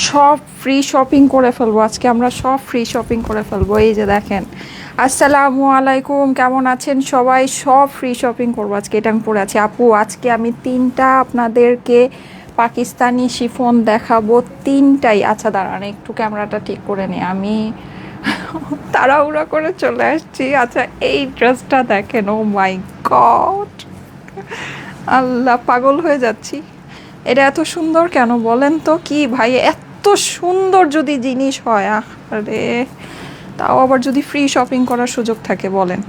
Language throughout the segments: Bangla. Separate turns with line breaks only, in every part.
সব ফ্রি শপিং করে ফেলবো আজকে, আমরা সব ফ্রি শপিং করে ফেলবো। এই যে দেখেন, আসসালামু আলাইকুম, কেমন আছেন সবাই? সব ফ্রি শপিং করবো আজকে। এটা আমি পরে আছি আপু, আজকে আমি তিনটা আপনাদেরকে পাকিস্তানি শিফন দেখাবো, তিনটাই। আচ্ছা দাঁড়ান, একটু ক্যামেরাটা ঠিক করে নিই আমি। তাড়াহুড়া করে চলে আসছি। আচ্ছা এই ড্রেসটা দেখেন, ও মাই গড, আল্লাহ পাগল হয়ে যাচ্ছি। এটা এত সুন্দর কেন বলেন তো? কি ভাই, এত সুন্দর যদি জিনিস হয়, আরে তাও আবার যদি ফ্রি শপিং করার সুযোগ থাকে, বলেন।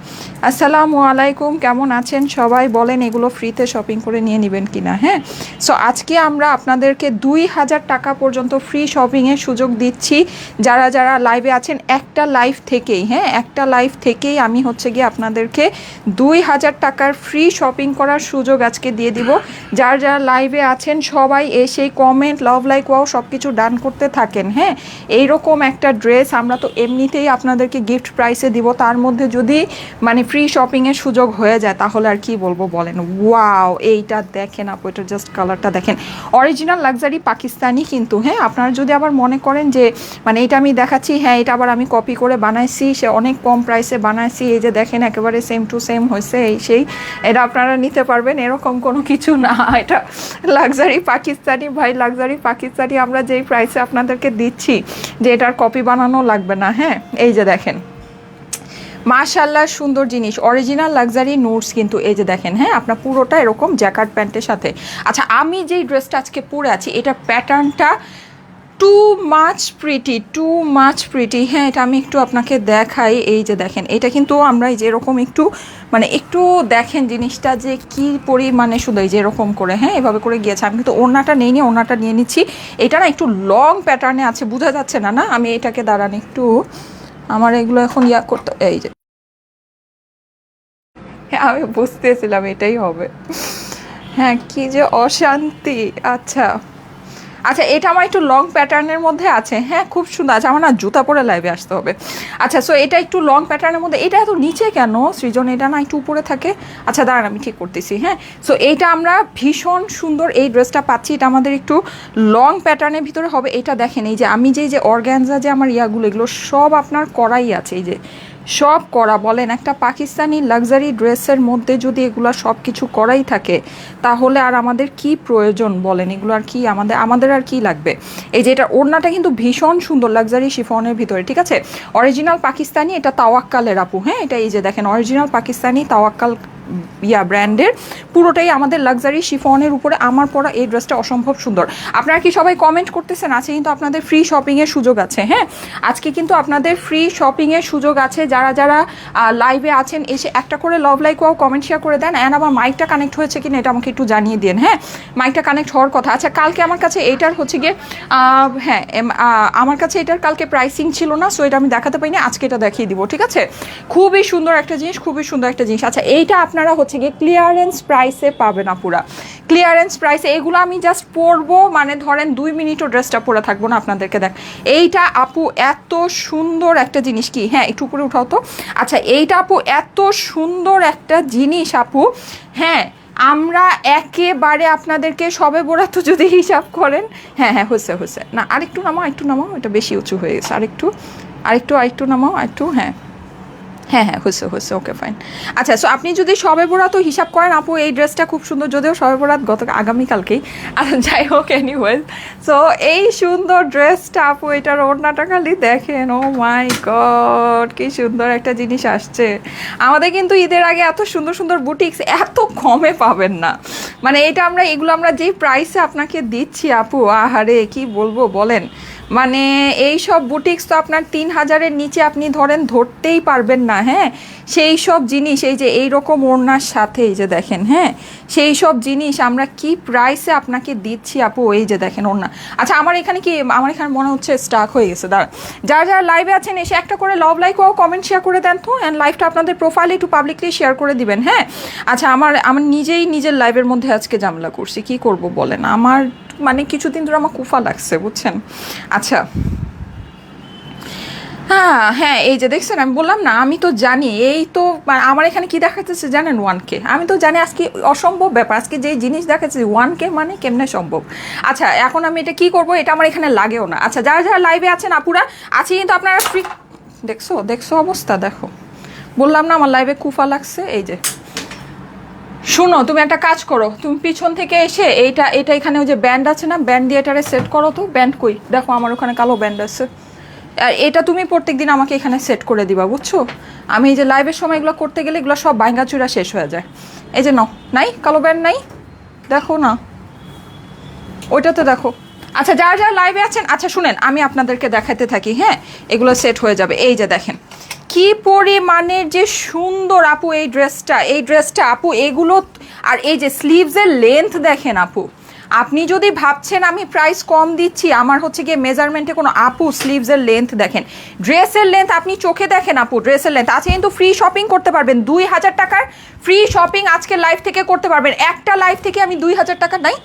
আসসালামু আলাইকুম, কেমন আছেন সবাই? বলেন এগুলো ফ্রিতে শপিং করে নিয়ে নেবেন কিনা। হ্যাঁ, সো আজকে আমরা আপনাদেরকে 2000 টাকা পর্যন্ত ফ্রি শপিংয়ের সুযোগ দিচ্ছি। যারা যারা লাইভে আছেন, একটা লাইভ থেকেই, হ্যাঁ একটা লাইভ থেকেই আমি হচ্ছে গিয়ে আপনাদেরকে 2000 টাকার ফ্রি শপিং করার সুযোগ আজকে দিয়ে দিব। যারা যারা লাইভে আছেন সবাই এসে কমেন্ট, লাভ, লাইক, ওয়াও সব কিছু ডান করতে থাকেন। হ্যাঁ, এইরকম একটা ড্রেস আমরা তো এমনিতেই আপনাদেরকে গিফট প্রাইসে দিব, তার মধ্যে যদি মানে ফ্রি শপিংয়ের সুযোগ হয়ে যায় তাহলে আর কি বলবো বলেন। ওয়াও, এইটা দেখেন আপু, এটা জাস্ট কালারটা দেখেন, অরিজিনাল লাক্সারি পাকিস্তানি কিন্তু। হ্যাঁ, আপনারা যদি আবার মনে করেন যে মানে এটা আমি দেখাচ্ছি, হ্যাঁ এটা আবার আমি কপি করে বানাইছি, সে অনেক কম প্রাইসে বানাইছি, এই যে দেখেন একেবারে সেম টু সেম হয়েছে, এই সেই, এটা আপনারা নিতে পারবেন, এরকম কোনো কিছু না। এটা লাক্সারি পাকিস্তানি ভাই, লাক্সারি পাকিস্তানি আমরা যেই প্রাইসে আপনাদেরকে দিচ্ছি যে এটার কপি বানানো লাগবে না। হ্যাঁ, এই যে দেখেন, মাশাআল্লাহ সুন্দর জিনিস, অরিজিনাল লাক্সারি নোটস কিন্তু। এই যে দেখেন, হ্যাঁ আপনার পুরোটা এরকম জ্যাকার্ড প্যান্টের সাথে। আচ্ছা আমি যেই ড্রেসটা আজকে পরে আছি, এটার প্যাটার্নটা too much pretty, too much pretty. হ্যাঁ, এটা আমি একটু আপনাকে দেখাই। এই যে দেখেন, এটা কিন্তু আমরা এই যে এরকম একটু মানে একটু দেখেন জিনিসটা যে কী পরিমাণে শুধু এই যে এরকম করে, হ্যাঁ এভাবে করে গিয়েছে। আমি কিন্তু ওড়নাটা নেই নি, ওড়নাটা নিয়ে নিচ্ছি। এটা না একটু লং প্যাটার্নে আছে, বোঝা যাচ্ছে না? না আমি এটাকে দাঁড়ান একটু, আমার এগুলো এখন ইয়া করতে, এই যে হ্যাঁ আমি বুঝতেছিলাম এটাই হবে। হ্যাঁ কি যে অশান্তি। আচ্ছা আচ্ছা, এটা আমার একটু লং প্যাটার্নের মধ্যে আছে। হ্যাঁ খুব সুন্দর। আচ্ছা আমার না জুতা পরে লাইভে আসতে হবে। আচ্ছা সো এটা একটু লং প্যাটার্নের মধ্যে, এটা এত নিচে কেন সৃজন? এটা না একটু উপরে থাকে। আচ্ছা দাঁড়ান আমি ঠিক করতেছি। হ্যাঁ, সো এইটা আমরা ভীষণ সুন্দর এই ড্রেসটা পাচ্ছি, এটা আমাদের একটু লং প্যাটার্নের ভিতরে হবে। এটা দেখেন, এই যে আমি যে অর্গ্যানজা যে আমার ইয়াগুলো, এগুলো সব আপনার করাই আছে, এই যে সব করা। বলেন একটা পাকিস্তানি লাক্সারি ড্রেসের মধ্যে যদি এগুলো সব কিছু করাই থাকে তাহলে আর আমাদের কি প্রয়োজন বলেন? এগুলো আর কি আমাদের আমাদের আর কি লাগবে? এই যে এটা ওড়নাটা কিন্তু ভীষণ সুন্দর লাক্সারি শিফনের ভিতরে, ঠিক আছে, অরিজিনাল পাকিস্তানি। এটা তাওয়াক্কালের আপু। হ্যাঁ, এটা এই যে দেখেন অরিজিনাল পাকিস্তানি তাওয়াক্কাল ইয়া ব্র্যান্ডের, পুরোটাই আমাদের লাক্সারি শিফনের উপরে। আমার পরা এই ড্রেসটা অসম্ভব সুন্দর। আপনারা কি সবাই কমেন্ট করতেছেন? আছে কিন্তু আপনাদের ফ্রি শপিংয়ের সুযোগ আছে। হ্যাঁ, আজকে কিন্তু আপনাদের ফ্রি শপিংয়ের সুযোগ আছে। যারা যারা লাইভে আছেন এসে একটা করে লাভ, লাইক, ওয়াও কমেন্ট শেয়ার করে দেন। অ্যান্ড আমার মাইকটা কানেক্ট হয়েছে কিনা এটা আমাকে একটু জানিয়ে দিন। হ্যাঁ, মাইকটা কানেক্ট হওয়ার কথা। আচ্ছা কালকে আমার কাছে এইটার হচ্ছে গিয়ে হ্যাঁ আমার কাছে এটার কালকে প্রাইসিং ছিল না, সো এটা আমি দেখাতে পারিনি, আজকে এটা দেখিয়ে দিব, ঠিক আছে। খুবই সুন্দর একটা জিনিস, খুবই সুন্দর একটা জিনিস। আচ্ছা এইটা আপনারা হচ্ছে গিয়ে ক্লিয়ারেন্স প্রাইসে পাবেন, পুরা ক্লিয়ারেন্স প্রাইসে। এগুলো আমি জাস্ট পরবো, মানে ধরেন 2 মিনিটও ড্রেসটা পরে থাকবো না, আপনাদেরকে দেখ। এইটা আপু এত সুন্দর একটা জিনিস, কি হ্যাঁ একটু উপরে উঠাও তো। আচ্ছা এইটা আপু এত সুন্দর একটা জিনিস আপু। হ্যাঁ, আমরা একেবারে আপনাদেরকে সবে বরাত যদি হিসাব করেন, হ্যাঁ হ্যাঁ হয়েছে হয়েছে, না আরেকটু নামাও, একটু নামাও, এটা বেশি উঁচু হয়ে গেছে, আরেকটু আরেকটু আরেকটু নামাও, একটু, হ্যাঁ হ্যাঁ হ্যাঁ হয়েছে হয়েছে, ওকে ফাইন। আচ্ছা সো আপনি যদি সবে বরাত হিসাব করেন আপু, এই ড্রেসটা খুব সুন্দর, যদিও সবে বরাত আগামীকালকেই। আচ্ছা যাই হোক, এনিওয়েজ সো এই সুন্দর ড্রেসটা আপু, এটার ওড়নাটা খালি দেখেন, ও মাই গড কি সুন্দর একটা জিনিস আসছে আমাদের। কিন্তু ঈদের আগে এত সুন্দর সুন্দর বুটিক্স এত কমে পাবেন না। মানে এটা আমরা এগুলো আমরা যেই প্রাইসে আপনাকে দিচ্ছি আপু, আহারে কি বলবো বলেন। মানে এই সব বুটিক্স তো আপনার 3000-এর নিচে আপনি ধরেন ধরতেই পারবেন না। হ্যাঁ, সেই সব জিনিস এই যে এইরকম ওড়নার সাথে, এই যে দেখেন, হ্যাঁ সেই সব জিনিস আমরা কি প্রাইসে আপনাকে দিচ্ছি আপু, এই যে দেখেন ওড়না। আচ্ছা আমার এখানে কি, আমার এখানে মনে হচ্ছে স্টাক হয়ে গেছে, দাঁড়া। যারা যারা লাইভে আছেন এসে একটা করে লাভ, লাইক ও কমেন্ট শেয়ার করে দেন তো, অ্যান্ড লাইভটা আপনাদের প্রোফাইলে একটু পাবলিকলি শেয়ার করে দিবেন। হ্যাঁ, আচ্ছা আমার আমার নিজেই নিজের লাইভের মধ্যে আজকে ঝামেলা করছি, কি করব বলেন। আমার মানে কিছুদিন ধরে আমার কুফা লাগছে বুঝছেন। আচ্ছা হ্যাঁ হ্যাঁ, এই যে দেখছেন, আমি বললাম না, আমি তো জানি, এই তো আমার এখানে কি দেখাচ্ছে জানেন, 1K। আমি তো জানি আজকে অসম্ভব ব্যাপার, আজকে যে জিনিস দেখাচ্ছে 1K মানে কেমনে সম্ভব। আচ্ছা এখন আমি এটা কি করব, এটা আমার এখানে লাগেও না। আচ্ছা যারা যারা লাইভে আছেন আপুরা আছে কিন্তু আপনারা ফ্রি, দেখছো দেখছো অবস্থা দেখো, বললাম না আমার লাইভে কুফা লাগছে। এই যে শুনো, তুমি একটা কাজ করো, তুমি পিছন থেকে এসে এইটা এটা এখানে ওই যে ব্যান্ড আছে না, ব্যান্ড দিয়ে এটারে সেট করো তো। ব্যান্ড কই দেখো, আমার ওখানে কালো ব্যান্ড আছে। আর এটা তুমি প্রত্যেকদিন আমাকে এখানে সেট করে দিবা, বুঝছো? আমি এই যে লাইভের সময় এগুলো করতে গেলে এগুলো সব ভাঙা চূড়া শেষ হয়ে যায়। এই যে নাও, নাই কালো ব্যান্ড নাই, দেখো না ওইটাতে দেখো। আচ্ছা যারা যারা লাইভে আছেন, আচ্ছা শুনেন আমি আপনাদেরকে দেখাতে থাকি, হ্যাঁ এগুলো সেট হয়ে যাবে। এই যে দেখেন কি পরিমাণের যে সুন্দর আপু এই ড্রেসটা, এই ড্রেসটা আপু এগুলো। আর এই যে স্লিভসের লেন্থ দেখেন আপু, আপনি যদি ভাবছেন আমি প্রাইস কম দিচ্ছি, আমার হচ্ছে গিয়ে মেজারমেন্টে কোনো আপু, স্লিভসের লেন্থ দেখেন, ড্রেসের লেন্থ আপনি চোখে দেখেন আপু, ড্রেসের লেন্থ আছে কিন্তু ফ্রি শপিং করতে পারবেন 2000 টাকার ফ্রি শপিং আজকে লাইভ থেকে করতে পারবেন। একটা লাইভ থেকে আমি 2000 টাকা নাই,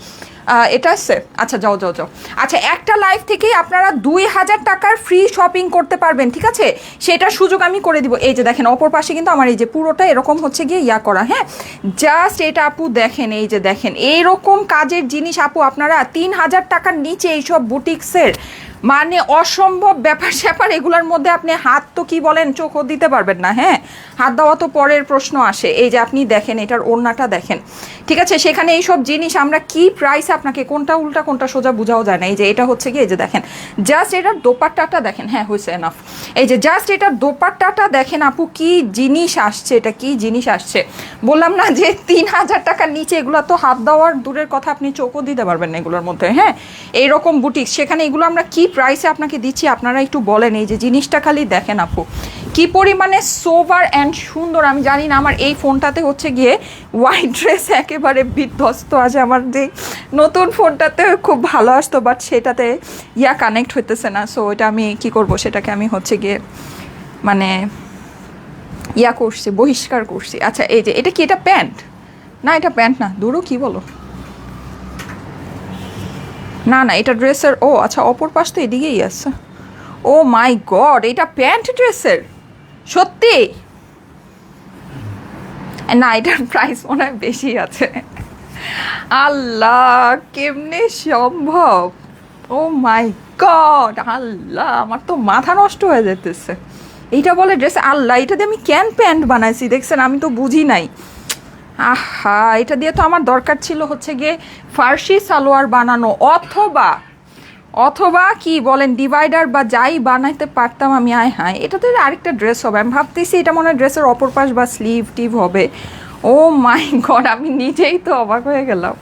এটা আসছে, আচ্ছা যাও যাও যাও। আচ্ছা একটা লাইভ থেকেই আপনারা 2000 টাকার ফ্রি শপিং করতে পারবেন, ঠিক আছে? সেটার সুযোগ আমি করে দিব। এই যে দেখেন অপর পাশে কিন্তু আমার এই যে পুরোটা এরকম হচ্ছে গিয়ে ইয়া করা, হ্যাঁ জাস্ট এটা আপু দেখেন, এই যে দেখেন এইরকম কাজের জিনিস আপু আপনারা 3000 টাকার নিচে এইসব বুটিক্সের মানে অসম্ভব ব্যাপার স্যাপার, এগুলোর মধ্যে আপনি হাত তো কি বলেন চোখও দিতে পারবেন না, হ্যাঁ হাত দেওয়া তো পরের প্রশ্ন আসে। এই যে আপনি দেখেন এটার ওড়নাটা দেখেন, ঠিক আছে? সেখানে এইসব জিনিস আমরা কি প্রাইস আপনাকে কোনটা উল্টা কোনটা সোজা বোঝাও যায় না। এই যে এটা হচ্ছে কি, এই যে দেখেন জাস্ট এটার দোপাট্টাটা দেখেন, হ্যাঁ হয়েছে এনাফ। এই যে জাস্ট এটার দোপাট্টাটা দেখেন আপু, কি জিনিস আসছে, এটা কি জিনিস আসছে। বললাম না যে 3000 টাকার নিচে এগুলো তো হাত দেওয়ার দূরের কথা, আপনি চোখও দিতে পারবেন না এগুলোর মধ্যে, হ্যাঁ এইরকম বুটিক্স। সেখানে এগুলো আমরা কি প্রাইসে আপনাকে দিচ্ছি আপনারা একটু বলেন। এই যে জিনিসটা খালি দেখেন আপু কি পরিমাণে সোভার অ্যান্ড সুন্দর। আমি জানি না আমার এই ফোনটাতে হচ্ছে গিয়ে হোয়াইট ড্রেস একেবারে বিধ্বস্ত আছে, আমার যে নতুন ফোনটাতে খুব ভালো আসতো বাট সেটাতে ইয়া কানেক্ট হইতেছে না। সো ওইটা আমি কি করব, সেটাকে আমি হচ্ছে গিয়ে মানে ইয়া করছি, বহিষ্কার করছি। আচ্ছা এই যে এটা কি, এটা প্যান্ট না, এটা প্যান্ট না, দূরও কি বলো, না না এটা ড্রেসের, ও আচ্ছা অপর পাশ তো এদিকেই আছে। ও মাই গড, এটা প্যান্ট ড্রেসের সত্যি? না এটার প্রাইস মনে হয় বেশি আছে। আল্লাহ কেমনে সম্ভব, ও মাই গড, আল্লাহ আমার তো মাথা নষ্ট হয়ে যেতেছে। এইটা বলে ড্রেস, আল্লাহ এটা দিয়ে আমি ক্যান প্যান্ট বানাইছি দেখছেন, আমি তো বুঝি নাই। আহা এটা দিয়ে তো আমার দরকার ছিল হচ্ছে গিয়ে ফার্সি সালোয়ার বানানো, অথবা অথবা কি বলেন ডিভাইডার বা যাই বানাইতে পারতাম আমি। আয় হ্যাঁ এটাতে আরেকটা ড্রেস হবে, আমি ভাবতেছি এটা মনে হয় ড্রেসের অপর পাশ বা স্লিভ টিভ হবে। ও মাই গড, আমি নিজেই তো অবাক হয়ে গেলাম,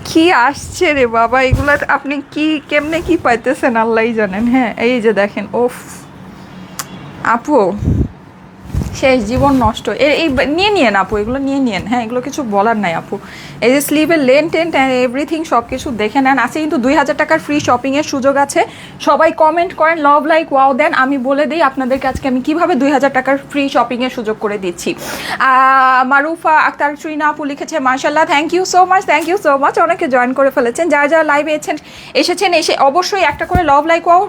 কি আসছে রে বাবা এগুলা, আপনি কি কেমনে কি পাইতেছেন আল্লাহই জানেন। হ্যাঁ এই যে দেখেন, ওফ আপু শেষ, জীবন নষ্ট। এই নিয়ে নিয়েন আপু, এগুলো নিয়ে নিয়েন, হ্যাঁ এগুলো কিছু বলার নাই আপু। এই যে স্লিভের লেন টেন্ট অ্যান্ড এভরিথিং সব কিছু দেখে নেন। আছে কিন্তু 2000 টাকার ফ্রি শপিংয়ের সুযোগ আছে। সবাই কমেন্ট করেন, লাভ লাইক ওয়াও দেন, আমি বলে দিই আপনাদেরকে আজকে আমি কীভাবে 2000 টাকার ফ্রি শপিংয়ের সুযোগ করে দিচ্ছি। মারুফা আক্তার শ্রীনা আপু লিখেছে মাশাল্লাহ, thank you so much, thank you so much, অনেকে জয়েন করে ফেলেছেন। যারা যারা লাইভে এসেছেন এসে অবশ্যই একটা করে লাভ লাইক ওয়াও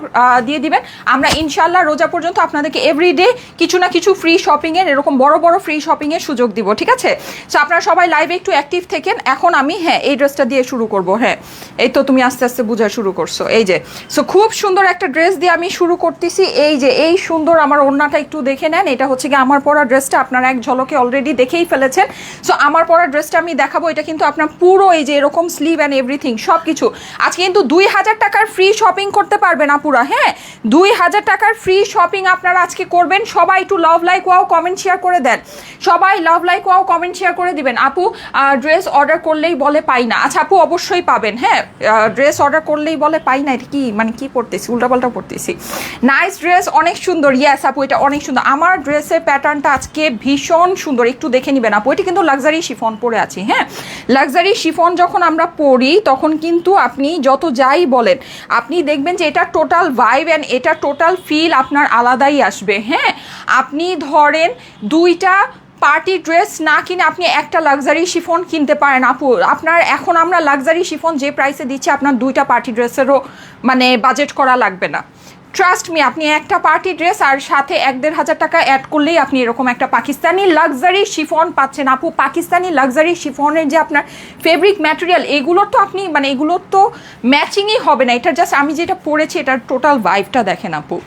দিয়ে দিবেন। আমরা ইনশাল্লাহ রোজা পর্যন্ত আপনাদেরকে এভরিডে কিছু না কিছু ফ্রি শপিংয়ের এরকম বড় বড় ফ্রি শপিংয়ের সুযোগ দিব, ঠিক আছে? সো আপনারা সবাই লাইভে একটু অ্যাক্টিভ থেকেন। এখন আমি হ্যাঁ এই ড্রেসটা দিয়ে শুরু করব। হ্যাঁ এই তো তুমি আস্তে আস্তে বোঝা শুরু করছো। এই যে সো খুব সুন্দর একটা ড্রেস দিয়ে আমি শুরু করতেছি। এই যে এই সুন্দর আমার ওড়নাটা একটু দেখে নেন, এটা হচ্ছে কি আমার পরা ড্রেসটা, আপনারা এক ঝলকে অলরেডি দেখেই ফেলেছেন। সো আমার পরা ড্রেসটা আমি দেখাবো, এটা কিন্তু আপনার পুরো এই যে এরকম স্লিভ অ্যান্ড এভরিথিং সব কিছু আজকে কিন্তু 2000 টাকার ফ্রি শপিং করতে পারবেন আপুরা। হ্যাঁ 2000 টাকার ফ্রি শপিং আপনারা আজকে করবেন। সবাই একটু love like wow comment share করে দেন, সবাই love like wow comment share করে দিবেন। আপু ড্রেস অর্ডার করলেই বলে পাই না, আচ্ছা আপু অবশ্যই পাবেন। হ্যাঁ ড্রেস অর্ডার করলেই বলে পাই না, এটা কি মানে কি পড়তেছি, উল্টাপাল্টা পড়তেছি। নাইস ড্রেস, অনেক সুন্দর। ইয়েস আপু এটা অনেক সুন্দর, আমার ড্রেসের প্যাটার্নটা আজকে ভীষণ সুন্দর, একটু দেখে নেবেন আপু। এটা কিন্তু লাক্সারি শিফন পরে আছি। হ্যাঁ লাক্সারি শিফন যখন আমরা পরি তখন কিন্তু আপনি যত যাই বলেন আপনি দেখবেন যে এটা টোটাল ভাইব অ্যান্ড এটা টোটাল ফিল আপনার আলাদাই আসবে। হ্যাঁ আপনি ধরেন দুইটা পার্টি ড্রেস না কিনে আপনি একটা লাক্সারি শিফন কিনতে পারেন আপু। আপনার এখন আমরা লাক্সারি শিফন যে প্রাইসে দিচ্ছি আপনার দুইটা পার্টি ড্রেসেরও মানে বাজেট করা লাগবে না। ট্রাস্ট মি, আপনি একটা পার্টি ড্রেস আর সাথে 1-1.5 টাকা অ্যাড করলেই আপনি এরকম একটা পাকিস্তানি লাক্সারি শিফন পাচ্ছেন আপু। পাকিস্তানি লাক্সারি শিফনের যে আপনার ফেব্রিক ম্যাটেরিয়াল, এগুলোর তো আপনি মানে এগুলোর তো ম্যাচিংই হবে না। এটা জাস্ট আমি যেটা পরেছি এটার টোটাল ভাইবটা দেখেন আপু।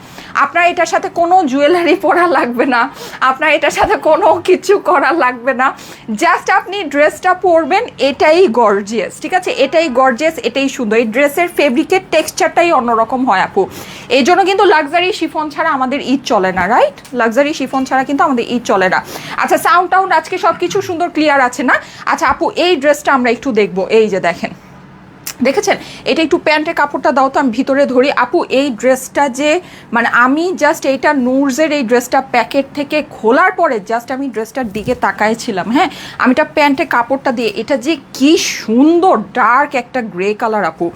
আপনার এটার সাথে কোনো জুয়েলারি পরা লাগবে না, আপনার এটার সাথে কোনো কিছু করা লাগবে না, জাস্ট আপনি ড্রেসটা পরবেন, এটাই গর্জিয়াস, ঠিক আছে, এটাই গর্জিয়াস, এটাই সুন্দর। এই ড্রেসের ফেব্রিকের টেক্সচারটাই অন্যরকম হয় আপু। এই জন্য কিন্তু লাক্সারি শিফন ছাড়া আমাদের ঈদ চলে না, রাইট? লাক্সারি শিফন ছাড়া কিন্তু আমাদের ঈদ চলে না। আচ্ছা, সাউন্ড টাউন্ড আজকে সব কিছু সুন্দর ক্লিয়ার আছে না? আচ্ছা আপু, এই ড্রেসটা আমরা একটু দেখবো। এই যে দেখেন, দেখেছেন, এটা একটু প্যান্টের কাপড়টা দাও তো, আমি ভিতরে ধরি আপু। এই ড্রেসটা যে মানে আমি জাস্ট এইটা নুরজের এই ড্রেসটা প্যাকেট থেকে খোলার পরে জাস্ট আমি ড্রেসটার দিকে তাকাইছিলাম, হ্যাঁ, আমি এটা প্যান্টের কাপড়টা দিয়ে, এটা যে কি সুন্দর ডার্ক একটা গ্রে কালার আপু।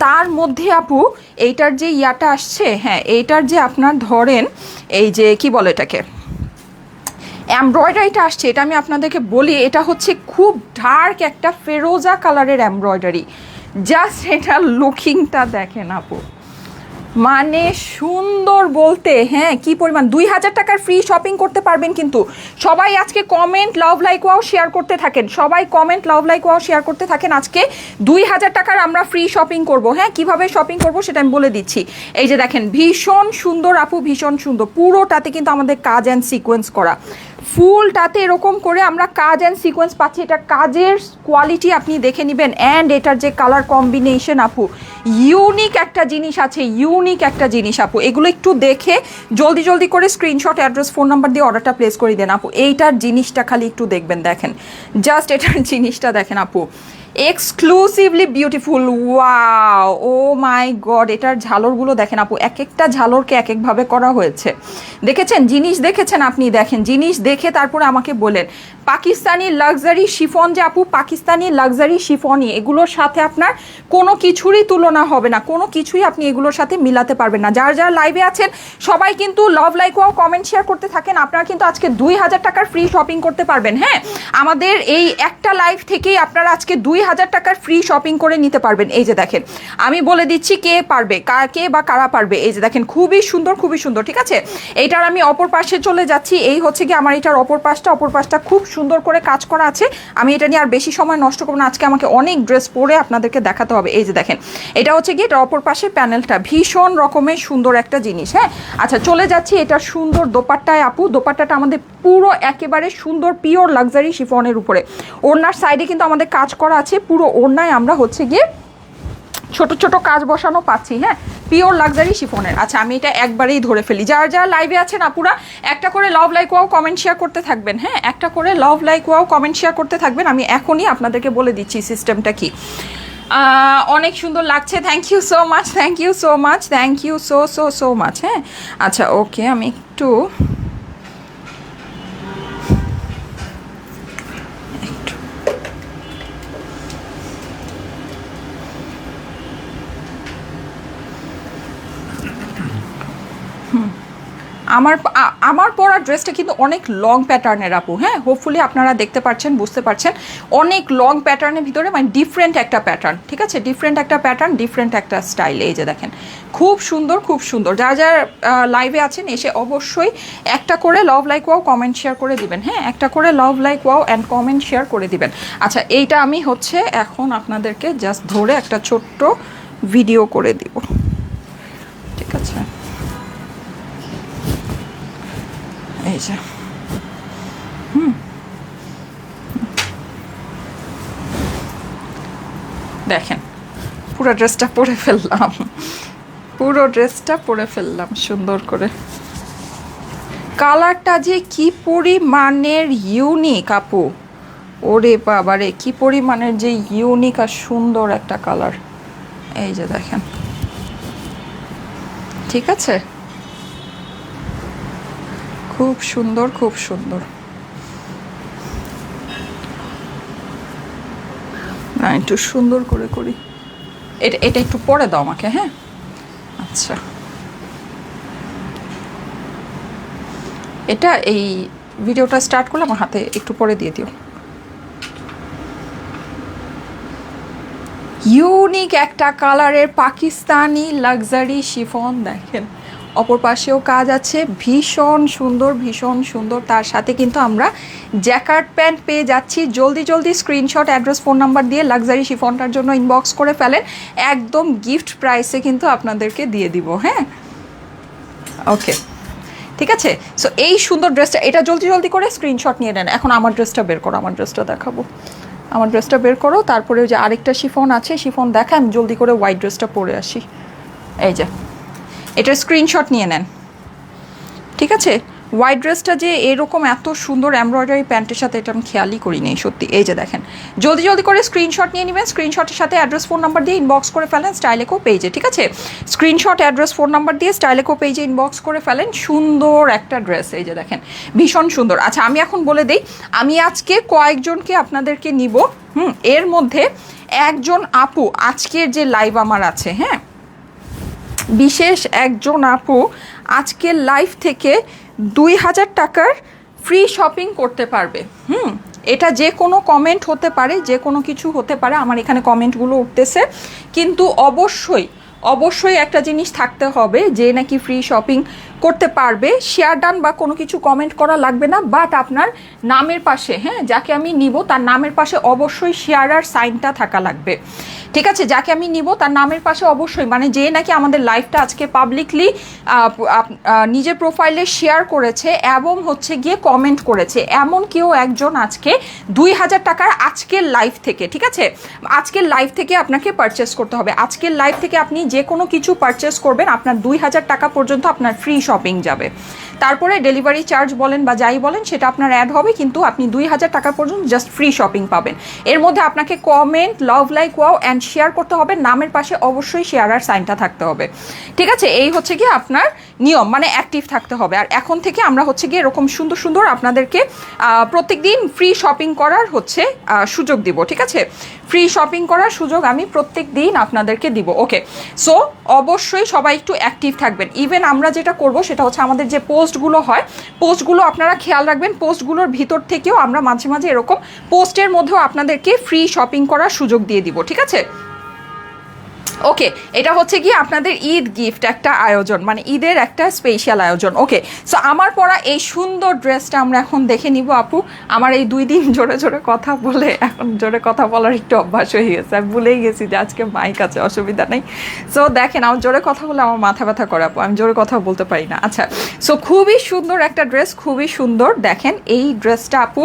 তার মধ্যে আপু এইটার যে ইয়াটা আসছে, হ্যাঁ, এইটার যে আপনার ধরেন এই যে কি বলে এটাকে এমব্রয়ডারিটা আসছে, এটা আমি আপনাদেরকে বলি, এটা হচ্ছে খুব ডার্ক একটা ফেরোজা কালারের এমব্রয়ডারি। জাস্ট এটার লুকিংটা দেখেন আপু, মানে সুন্দর বলতে, হ্যাঁ, কি পরিমাণ। 2000 টাকার ফ্রি শপিং করতে পারবেন কিন্তু। সবাই আজকে comment love like wow share করতে থাকেন, সবাই comment love like wow share করতে থাকেন। আজকে 2000 টাকার আমরা ফ্রি শপিং করব। হ্যাঁ, কিভাবে শপিং করব সেটা আমি বলে দিচ্ছি। এই যে দেখেন, ভীষণ সুন্দর আপু, ভীষণ সুন্দর। পুরোটাতে কিন্তু আমাদের কাজ অ্যান্ড সিকোয়েন্স করা, ফুলটাতে এরকম করে আমরা কাজ অ্যান্ড সিকোয়েন্স পাচ্ছি। এটা কাজের কোয়ালিটি আপনি দেখে নেবেন, অ্যান্ড এটার যে কালার কম্বিনেশন আপু, ইউনিক একটা জিনিস আছে, ইউনিক একটা জিনিস আপু। এগুলো একটু দেখে জলদি জলদি করে স্ক্রিনশট, অ্যাড্রেস, ফোন নাম্বার দিয়ে অর্ডারটা প্লেস করে দেন আপু। এইটার জিনিসটা খালি একটু দেখবেন, দেখেন, জাস্ট এটার জিনিসটা দেখেন আপু, এক্সক্লুসিভলি বিউটিফুল। ওয়াও, ও মাই গড, এটার ঝালরগুলো দেখেন আপু, এক একটা ঝালরকে এক একভাবে করা হয়েছে। দেখেছেন জিনিস, দেখেছেন আপনি, দেখেন জিনিস দেখে তারপরে আমাকে বলেন। পাকিস্তানি লাক্সারি শিফন যে আপু, পাকিস্তানি লাক্সারি শিফনই, এগুলোর সাথে আপনার কোনো কিছুরই তুলনা হবে না, কোনো কিছুই আপনি এগুলোর সাথে মিলাতে পারবেন না। যারা যারা লাইভে আছেন সবাই কিন্তু love like wow comment share করতে থাকেন। আপনারা কিন্তু আজকে 2000 টাকার ফ্রি শপিং করতে পারবেন। হ্যাঁ, আমাদের এই একটা লাইভ থেকেই আপনারা আজকে 2000 টাকার ফ্রি শপিং করে নিতে পারবেন। এই যে দেখেন, আমি বলে দিচ্ছি কে পারবে, কে বা কারা পারবে। এই যে দেখেন, খুবই সুন্দর, খুবই সুন্দর, ঠিক আছে। এইটার আমি অপর পাশে চলে যাচ্ছি। এই হচ্ছে কি আমার এটার অপর পাশটা খুব সুন্দর করে কাজ করা আছে। আমি এটা নিয়ে আর বেশি সময় নষ্ট করবো না, আজকে আমাকে অনেক ড্রেস পরে আপনাদেরকে দেখাতে হবে। এই যে দেখেন, এটা হচ্ছে কি এটার অপর পাশের প্যানেলটা, ভীষণ রকমের সুন্দর একটা জিনিস। হ্যাঁ, আচ্ছা চলে যাচ্ছি এটার সুন্দর দোপাট্টায় আপু। দোপাট্টাটা আমাদের পুরো একেবারে সুন্দর পিওর লাক্সারি শিফনের উপরে। ওড়নার সাইডে কিন্তু আমাদের কাজ করা আছে, পুরো ওড়নায় আমরা হচ্ছে গিয়ে ছোট ছোট কাজ বসানো পাচ্ছি। হ্যাঁ, পিওর লাক্সারি শিফনের। আচ্ছা, আমি এটা একবারেই ধরে ফেলি। যারা যারা লাইভে আছেন আপুরা, একটা করে love like wow comment share করতে থাকবেন। হ্যাঁ, একটা করে love like wow comment share করতে থাকবেন। আমি এখনই আপনাদেরকে বলে দিচ্ছি সিস্টেমটা কি। অনেক সুন্দর লাগছে, thank you so much, thank you so much, thank you so so so much. হ্যাঁ, আচ্ছা ওকে, আমি একটু আমার পরা ড্রেসটা কিন্তু অনেক লং প্যাটার্নের আপু। হ্যাঁ, হোপফুলি আপনারা দেখতে পাচ্ছেন, বুঝতে পারছেন, অনেক লং প্যাটার্নের ভিতরে, মানে ডিফারেন্ট একটা প্যাটার্ন, ঠিক আছে, ডিফারেন্ট একটা প্যাটার্ন, ডিফারেন্ট একটা স্টাইল। এই যে দেখেন, খুব সুন্দর, খুব সুন্দর। যারা যারা লাইভে আছেন এসে অবশ্যই একটা করে love like wow comment share করে দিবেন। হ্যাঁ, একটা করে love like wow and comment share করে দিবেন। আচ্ছা, এইটা আমি হচ্ছে এখন আপনাদেরকে জাস্ট ধরে একটা ছোট্ট ভিডিও করে দিব, ঠিক আছে। এই যে দেখেন, পুরো ড্রেসটা পরে ফেললাম, পুরো ড্রেসটা পরে ফেললাম সুন্দর করে। কালারটা যে কি পরিমাণের ইউনিক আপু, ওরে বাবারে, কি পরিমাণের যে ইউনিক আর সুন্দর একটা কালার। এই যে দেখেন, ঠিক আছে, খুব সুন্দর, খুব সুন্দর। না, একটু সুন্দর করে করি, এটা একটু পরে দাও আমাকে। হ্যাঁ, আচ্ছা, এটা এই ভিডিওটা স্টার্ট করলে আমার হাতে একটু পরে দিয়ে দিও। ইউনিক একটা কালারের পাকিস্তানি লাক্সারি শিফন দেখেন, অপর পাশেও কাজ আছে, ভীষণ সুন্দর ভীষণ সুন্দর। তার সাথে কিন্তু আমরা জ্যাকার্ড প্যান্ট পেয়ে যাচ্ছি। জলদি জলদি স্ক্রিনশট, অ্যাড্রেস, ফোন নাম্বার দিয়ে লাক্সারি শিফনটার জন্য ইনবক্স করে ফেলেন, একদম গিফট প্রাইসে কিন্তু আপনাদেরকে দিয়ে দিব। হ্যাঁ, ওকে, ঠিক আছে। সো এই সুন্দর ড্রেসটা, এটা জলদি জলদি করে স্ক্রিনশট নিয়ে নেন। এখন আমার ড্রেসটা বের করো, আমার ড্রেসটা দেখাবো। আমার ড্রেসটা বের করো, তারপরে যে আরেকটা শিফন আছে, শিফন দেখা, আমি জলদি করে হোয়াইট ড্রেসটা পরে আসি। এই যে এটার স্ক্রিনশট নিয়ে নেন, ঠিক আছে। হোয়াইট ড্রেসটা যে এরকম এত সুন্দর এমব্রয়ডারি প্যান্টের সাথে, এটা আমি খেয়ালই করি নেই সত্যি। এই যে দেখেন, জলদি জলদি করে স্ক্রিনশট নিয়ে নেবেন। স্ক্রিনশটের সাথে অ্যাড্রেস, ফোন নাম্বার দিয়ে ইনবক্স করে ফেলেন স্টাইলেকো পেজে, ঠিক আছে। স্ক্রিনশট, অ্যাড্রেস, ফোন নাম্বার দিয়ে স্টাইলেকো পেজে ইনবক্স করে ফেলেন। সুন্দর একটা ড্রেস, এই যে দেখেন, ভীষণ সুন্দর। আচ্ছা, আমি এখন বলে দিই, আমি আজকে কয়েকজনকে আপনাদেরকে নিব। এর মধ্যে একজন আপু আজকের যে লাইভ আমার আছে, হ্যাঁ, বিশেষ একজন আপু আজকের লাইভ থেকে 2000 টাকার ফ্রি শপিং করতে পারবে। এটা যে কোনো কমেন্ট হতে পারে, যে কোনো কিছু হতে পারে, আমার এখানে কমেন্টগুলো উঠতেছে, কিন্তু অবশ্যই অবশ্যই একটা জিনিস থাকতে হবে যে নাকি ফ্রি শপিং করতে পারবে। শেয়ার ডান বা কোনো কিছু কমেন্ট করা লাগবে না, বাট আপনার নামের পাশে, হ্যাঁ, যাকে আমি নিব তার নামের পাশে অবশ্যই শেয়ারার সাইনটা থাকা লাগবে, ঠিক আছে। যাকে আমি নিব তার নামের পাশে অবশ্যই, মানে যে নাকি আমাদের লাইভটা আজকে পাবলিকলি নিজের প্রোফাইলে শেয়ার করেছে এবং হচ্ছে গিয়ে কমেন্ট করেছে, এমন কেউ একজন আজকে 2000 টাকার আজকের লাইভ থেকে, ঠিক আছে, আজকের লাইভ থেকে আপনাকে পারচেস করতে হবে। আজকের লাইভ থেকে আপনি যে কোনো কিছু পারচেস করবেন, আপনার 2000 টাকা পর্যন্ত আপনার ফ্রি শপিং যাবে। তারপরে ডেলিভারি চার্জ বলেন বা যাই বলেন সেটা আপনার অ্যাড হবে, কিন্তু আপনি 2000 টাকা পর্যন্ত জাস্ট ফ্রি শপিং পাবেন। এর মধ্যে আপনাকে comment, love, like, wow and share করতে হবে, নামের পাশে অবশ্যই শেয়ারার সাইনটা থাকতে হবে, ঠিক আছে। এই হচ্ছে গিয়ে আপনার নিয়ম, মানে অ্যাক্টিভ থাকতে হবে। আর এখন থেকে আমরা হচ্ছে গিয়ে এরকম সুন্দর সুন্দর আপনাদেরকে প্রত্যেক দিন ফ্রি শপিং করার হচ্ছে সুযোগ দিব, ঠিক আছে। ফ্রি শপিং করার সুযোগ আমি প্রত্যেক দিন আপনাদেরকে দিব। ওকে, সো অবশ্যই সবাই একটু অ্যাক্টিভ থাকবেন। ইভেন আমরা যেটা করব সেটা হচ্ছে আমাদের যে পোস্টগুলো হয়, পোস্টগুলো আপনারা খেয়াল রাখবেন, পোস্টগুলোর ভিতর থেকেও আমরা মাঝে মাঝে এরকম পোস্টের মধ্যেও আপনাদেরকে ফ্রি শপিং করার সুযোগ দিয়ে দিব, ঠিক আছে। ওকে, এটা হচ্ছে কি আপনাদের ঈদ গিফট একটা আয়োজন, মানে ঈদের একটা স্পেশাল আয়োজন। ওকে, সো আমার পরা এই সুন্দর ড্রেসটা আমরা এখন দেখে নিব। আপু, আমার এই 2 দিন জোরে জোরে কথা বলে এখন জোরে কথা বলার একটু অভ্যাস হয়ে গেছে, আমি ভুলেই গেছি যে আজকে মাইক আছে, অসুবিধা নেই। সো দেখেন, আমার জোরে কথা বলে আমার মাথা ব্যথা করে আপু, আমি জোরে কথা বলতে পারি না। আচ্ছা, সো খুবই সুন্দর একটা ড্রেস, খুবই সুন্দর। দেখেন এই ড্রেসটা আপু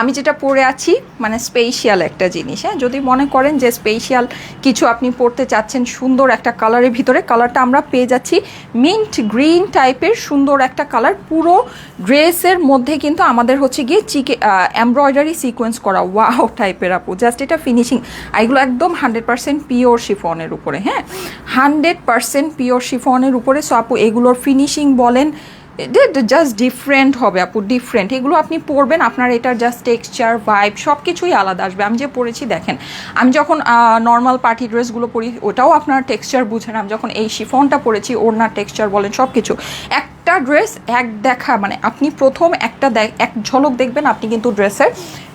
আমি যেটা পরে আছি, মানে স্পেশাল একটা জিনিস, হ্যাঁ, যদি মনে করেন যে স্পেশাল কিছু আপনি পড়তে চাচ্ছেন সুন্দর একটা কালারের ভিতরে, কালারটা আমরা পেয়ে যাচ্ছি মিন্ট গ্রিন টাইপের সুন্দর একটা কালার। পুরো ড্রেসের মধ্যে কিন্তু আমাদের হচ্ছে গিয়ে এমব্রয়ডারি সিকোয়েন্স করা, ওয়াও টাইপের আপু, জাস্ট এটা ফিনিশিং। এগুলো একদম 100% পিওর শিফনের উপরে, হ্যাঁ, 100% পিওর শিফনের উপরে। সো আপু এগুলোর ফিনিশিং বলেন, জাস্ট ডিফারেন্ট হবে আপু, ডিফারেন্ট। এগুলো আপনি পরবেন, আপনার এটার জাস্ট টেক্সচার, ভাইব সব কিছুই আলাদা আসবে। আমি যে পরেছি দেখেন, আমি যখন নর্মাল পার্টি ড্রেসগুলো পরি ওটাও আপনার টেক্সচার বুঝেন, আমি যখন এই শিফনটা পরেছি ওড়নার টেক্সচার বলেন সব কিছু। একটা ড্রেস এক দেখা, মানে আপনি প্রথম এক ঝলক দেখবেন, আপনি কিন্তু ড্রেসের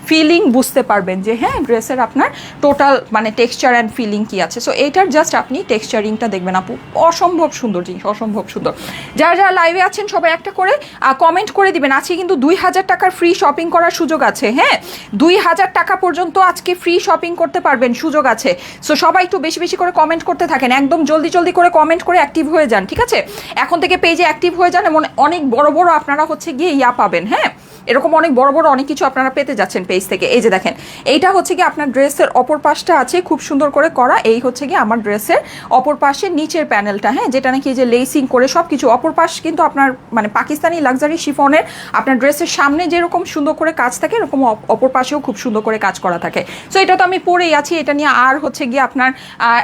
ফিলিং বুঝতে পারবেন যে হ্যাঁ ড্রেসের আপনার টোটাল মানে টেক্সচার অ্যান্ড ফিলিং কী আছে। সো এইটার জাস্ট আপনি টেক্সচারিংটা দেখবেন আপু, অসম্ভব সুন্দর জিনিস, অসম্ভব সুন্দর। যারা যারা লাইভে আছেন সবাই একটা করে কমেন্ট করে দিবেন। আজকে কিন্তু 2000 টাকার ফ্রি শপিং করার সুযোগ আছে, হ্যাঁ, 2000 টাকা পর্যন্ত আজকে ফ্রি শপিং করতে পারবেন, সুযোগ আছে। সো সবাই একটু বেশি বেশি করে কমেন্ট করতে থাকেন, একদম জলদি জলদি করে কমেন্ট করে অ্যাক্টিভ হয়ে যান, ঠিক আছে। এখন থেকে পেজে অ্যাক্টিভ হয়ে যান, এমন অনেক বড় বড় আপনারা হচ্ছে গিয়ে পাবেন, হ্যাঁ, এরকম অনেক বড় বড় অনেক কিছু আপনারা পেতে যাচ্ছেন পেজ থেকে। এই যে দেখেন, এইটা হচ্ছে কি আপনার ড্রেসের অপর পাশটা আছে খুব সুন্দর করে করা, এই হচ্ছে কি আমার ড্রেসের অপর পাশের নিচের প্যানেলটা, হ্যাঁ, যেটা নাকি যে লেসিং করে সব কিছু। অপর পাশ কিন্তু আপনার মানে পাকিস্তানি লাক্সারি শিফনের আপনার ড্রেসের সামনে যেরকম সুন্দর করে কাজ থাকে, এরকম অপর পাশেও খুব সুন্দর করে কাজ করা থাকে। সো এটা তো আমি পরেই আছি, এটা নিয়ে আর হচ্ছে গিয়ে আপনার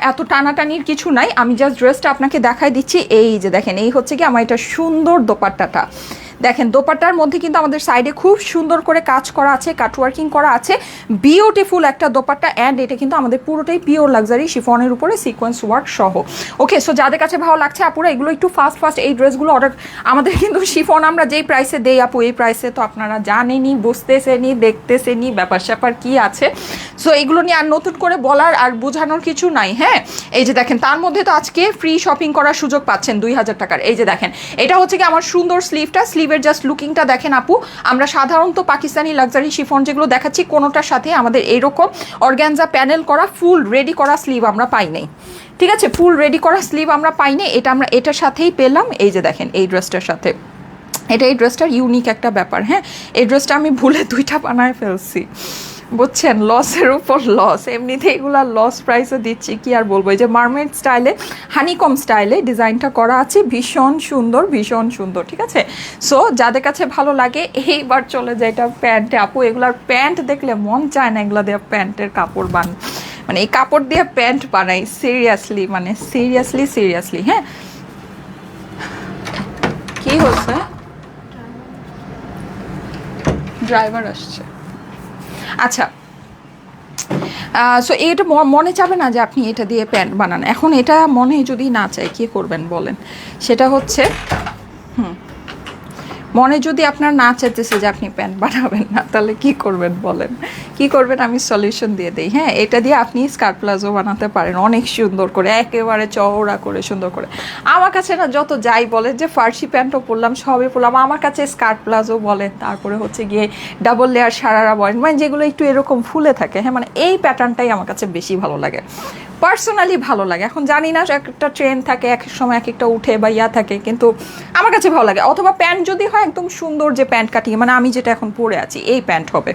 এত টানাটানির কিছু নাই। আমি জাস্ট ড্রেসটা আপনাকে দেখাই দিচ্ছি। এই যে দেখেন, এই হচ্ছে কি আমার এটা সুন্দর দোপাট্টাটা দেখেন দোপাট্টার মধ্যে কিন্তু আমাদের সাইডে খুব সুন্দর করে কাজ করা আছে, কাট ওয়ার্কিং করা আছে, বিউটিফুল একটা দোপাট্টা। অ্যান্ড এটা কিন্তু আমাদের পুরোটাই পিওর লাক্সারি শিফনের উপরে সিকোয়েন্স ওয়ার্ক সহ। ওকে, সো যাদের কাছে ভালো লাগছে আপুরা এগুলো একটু ফাস্ট এই ড্রেসগুলো অর্ডার। আমাদের কিন্তু শিফন আমরা যেই প্রাইসে দেই আপু, এই প্রাইসে তো আপনারা জানেনই, বুঝতেছেনই, দেখতেছেনই ব্যাপার স্যাপার কি আছে। সো এগুলো নিয়ে আর নতুন করে বলার আর বোঝানোর কিছু নাই। হ্যাঁ, এই যে দেখেন তার মধ্যে তো আজকে ফ্রি শপিং করার সুযোগ পাচ্ছেন 2000 টাকার। এই যে দেখেন এটা হচ্ছে কি আমার সুন্দর স্লিভটা, স্লিভের জাস্ট লুকিংটা দেখেন আপু। আমরা সাধারণত পাকিস্তানি লাক্সারি শিফন যেগুলো দেখাচ্ছি কোনোটার সাথে আমাদের এইরকম অর্গানজা প্যানেল করা ফুল রেডি করা স্লিভ আমরা পাই নাই, ঠিক আছে? ফুল রেডি করা স্লিভ আমরা পাইনি, এটা আমরা এটার সাথেই পেলাম। এই যে দেখেন এই ড্রেসটার সাথে, এটা এই ড্রেসটার ইউনিক একটা ব্যাপার। হ্যাঁ, এই ড্রেসটা আমি ভুলে 2টা বানায় ফেলছি, বুঝছেন? লসের উপর লস, এমনিতে এগুলা লস প্রাইসে দিচ্ছি, কি আর বলবো। এই যে মার্মেড স্টাইলে, হানিকম স্টাইলে ডিজাইনটা করা আছে, ভীষণ সুন্দর, ভীষণ সুন্দর, ঠিক আছে? সো যাদের কাছে ভালো লাগে এইবার চলে যায় এটা প্যান্টে। আপু এগুলার প্যান্ট দেখলে মন চায় না এগুলা দিয়ে প্যান্টের কাপড় মানে এই কাপড় দিয়ে প্যান্ট বানাই, সিরিয়াসলি, মানে সিরিয়াসলি। হ্যাঁ, কি হচ্ছে? ড্রাইভার আসছে। আচ্ছা, সো এটা মনে চাবে না যে আপনি এটা দিয়ে প্যান্ট বানান। এখন এটা মনে যদি না চায় কি করবেন বলেন? সেটা হচ্ছে মনে যদি আপনার না চাইতেছে যে আপনি প্যান্ট বানাবেন না, তাহলে কি করবেন বলেন? কি করবেন আমি সলিউশন দিয়ে দিই। হ্যাঁ, এটা দিয়ে আপনি স্কার্ট প্লাজো বানাতে পারেন অনেক সুন্দর করে, একেবারে চওড়া করে সুন্দর করে। আমার কাছে না যত যাই বলেন যে ফার্সি প্যান্টও পরলাম, সবই পরলাম, আমার কাছে স্কার্ট প্লাজো বলেন, তারপরে হচ্ছে গিয়ে ডাবল লেয়ার সারারা বলেন, মানে যেগুলো একটু এরকম ফুলে থাকে, হ্যাঁ, মানে এই প্যাটার্নটাই আমার কাছে বেশি ভালো লাগে, পার্সোনালি ভালো লাগে। এখন জানি না একটা ট্রেন্ড থাকে, এক এক সময় এক একটা উঠে বা ইয়া থাকে, কিন্তু আমার কাছে ভালো লাগে। অথবা প্যান্ট যদি হয় একদম সুন্দর যে প্যান্ট কাটিং, মানে আমি যেটা এখন পরে আছি এই প্যান্ট হবে,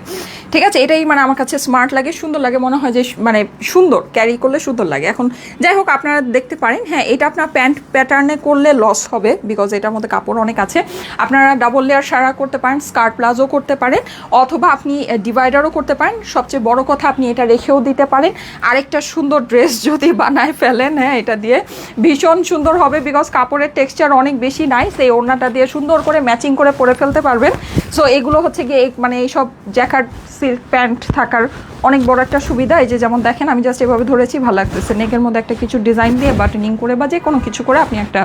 ঠিক আছে? এটাই মানে আমার কাছে স্মার্ট লাগে, সুন্দর লাগে, মনে হয় যে মানে সুন্দর ক্যারি করলে সুন্দর লাগে। এখন যাই হোক আপনারা দেখতে পারেন, হ্যাঁ এটা আপনার প্যান্ট প্যাটার্নে করলে লস হবে, বিকজ এটার মধ্যে কাপড় অনেক আছে। আপনারা ডাবল লেয়ার সারা করতে পারেন, স্কার্ট প্লাজো করতে পারেন, অথবা আপনি ডিভাইডারও করতে পারেন। সবচেয়ে বড় কথা আপনি এটা রেখেও দিতে পারেন। আরেকটা সুন্দর ড্রেস যদি বানায় ফেলেন, হ্যাঁ এটা দিয়ে ভীষণ সুন্দর হবে, বিকজ কাপড়ের টেক্সচার অনেক বেশি নাইস, এই ওড়নাটা দিয়ে সুন্দর করে ম্যাচিং করে পরে ফেলতে পারবেন। সো এগুলো হচ্ছে গিয়ে মানে এইসব জ্যাকার্ড সিল্ক প্যান্ট থাকার অনেক বড় একটা সুবিধা। এই যে যেমন দেখেন আমি জাস্ট এভাবে ধরেছি, ভালো লাগতেছে, নেকের মধ্যে একটা কিছু ডিজাইন দিয়ে বাটনিং করে বা যে কোনো কিছু করে আপনি একটা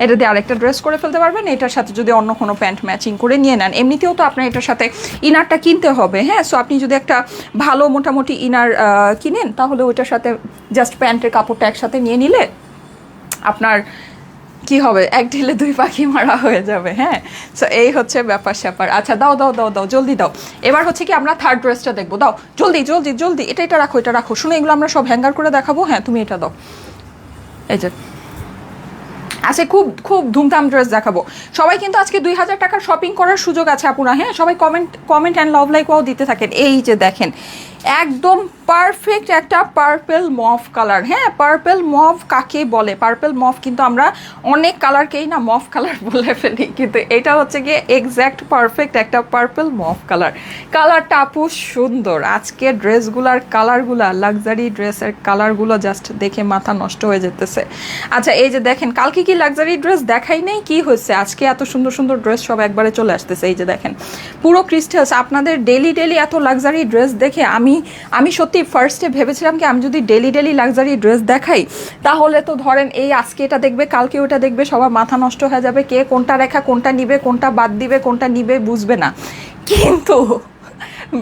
এটা দিয়ে আরেকটা ড্রেস করে ফেলতে পারবেন। এটার সাথে যদি অন্য কোনো প্যান্ট ম্যাচিং করে নিয়ে নেন, এমনিতেও তো আপনার এটার সাথে ইনারটা কিনতে হবে। হ্যাঁ, সো আপনি যদি একটা ভালো মোটামুটি ইনার কিনেন, তাহলে ওইটার সাথে জাস্ট প্যান্টের কাপড়টা একসাথে নিয়ে নিলে আপনার কি হবে, এক ঢিলে 2 পাখি মারা হয়ে যাবে। হ্যাঁ, সো এই হচ্ছে ব্যাপার স্যাপার। আচ্ছা দাও দাও দাও দাও, জলদি দাও। এবার হচ্ছে কি আমরা থার্ড ড্রেসটা দেখবো, দাও জলদি জলদি জলদি, এটা রাখো, এটা রাখো। শুনে এগুলো আমরা সব হ্যাঙ্গার করে দেখাবো। হ্যাঁ তুমি এটা দাও, এই যে আজকে খুব খুব ধুমধাম ড্রেস দেখাবো। সবাই কিন্তু আজকে 2000 টাকার শপিং করার সুযোগ আছে আপুরা। হ্যাঁ, সবাই কমেন্ট অ্যান্ড লাভ লাইকও দিতে থাকেন। এই যে দেখেন একদম পারফেক্ট একটা পার্পেল মভ কালার। হ্যাঁ, পার্পেল মভ কাকে বলে? পার্পেল মভ কিন্তু আমরা অনেক কালারকেই না মভ কালার বলে ফেলি, কিন্তু এটা হচ্ছে গিয়ে এক্স্যাক্ট পারফেক্ট একটা পার্পেল মভ কালার। কালারটা আপু সুন্দর। আজকে ড্রেসগুলার কালারগুলা, লাক্সারি ড্রেসের কালারগুলো জাস্ট দেখে মাথা নষ্ট হয়ে যেতেছে। আচ্ছা এই যে দেখেন, কালকে কি লাক্সারি ড্রেস দেখাই নেই, কি হয়েছে আজকে এত সুন্দর সুন্দর ড্রেস সব একবারে চলে আসতেছে। এই যে দেখেন পুরো ক্রিস্টালস। আপনাদের ডেলি এত লাক্সারি ড্রেস দেখে আমি সত্যি ফার্স্টে ভেবেছিলাম কি আমি যদি ডেলি লাক্সারি ড্রেস দেখাই, তাহলে তো ধরেন এই আজকে এটা দেখবে, কালকে ওটা দেখবে, সবার মাথা নষ্ট হয়ে যাবে, কে কোনটা রেখা কোনটা নিবে, কোনটা বাদ দিবে, কোনটা নিবে বুঝবে না। কিন্তু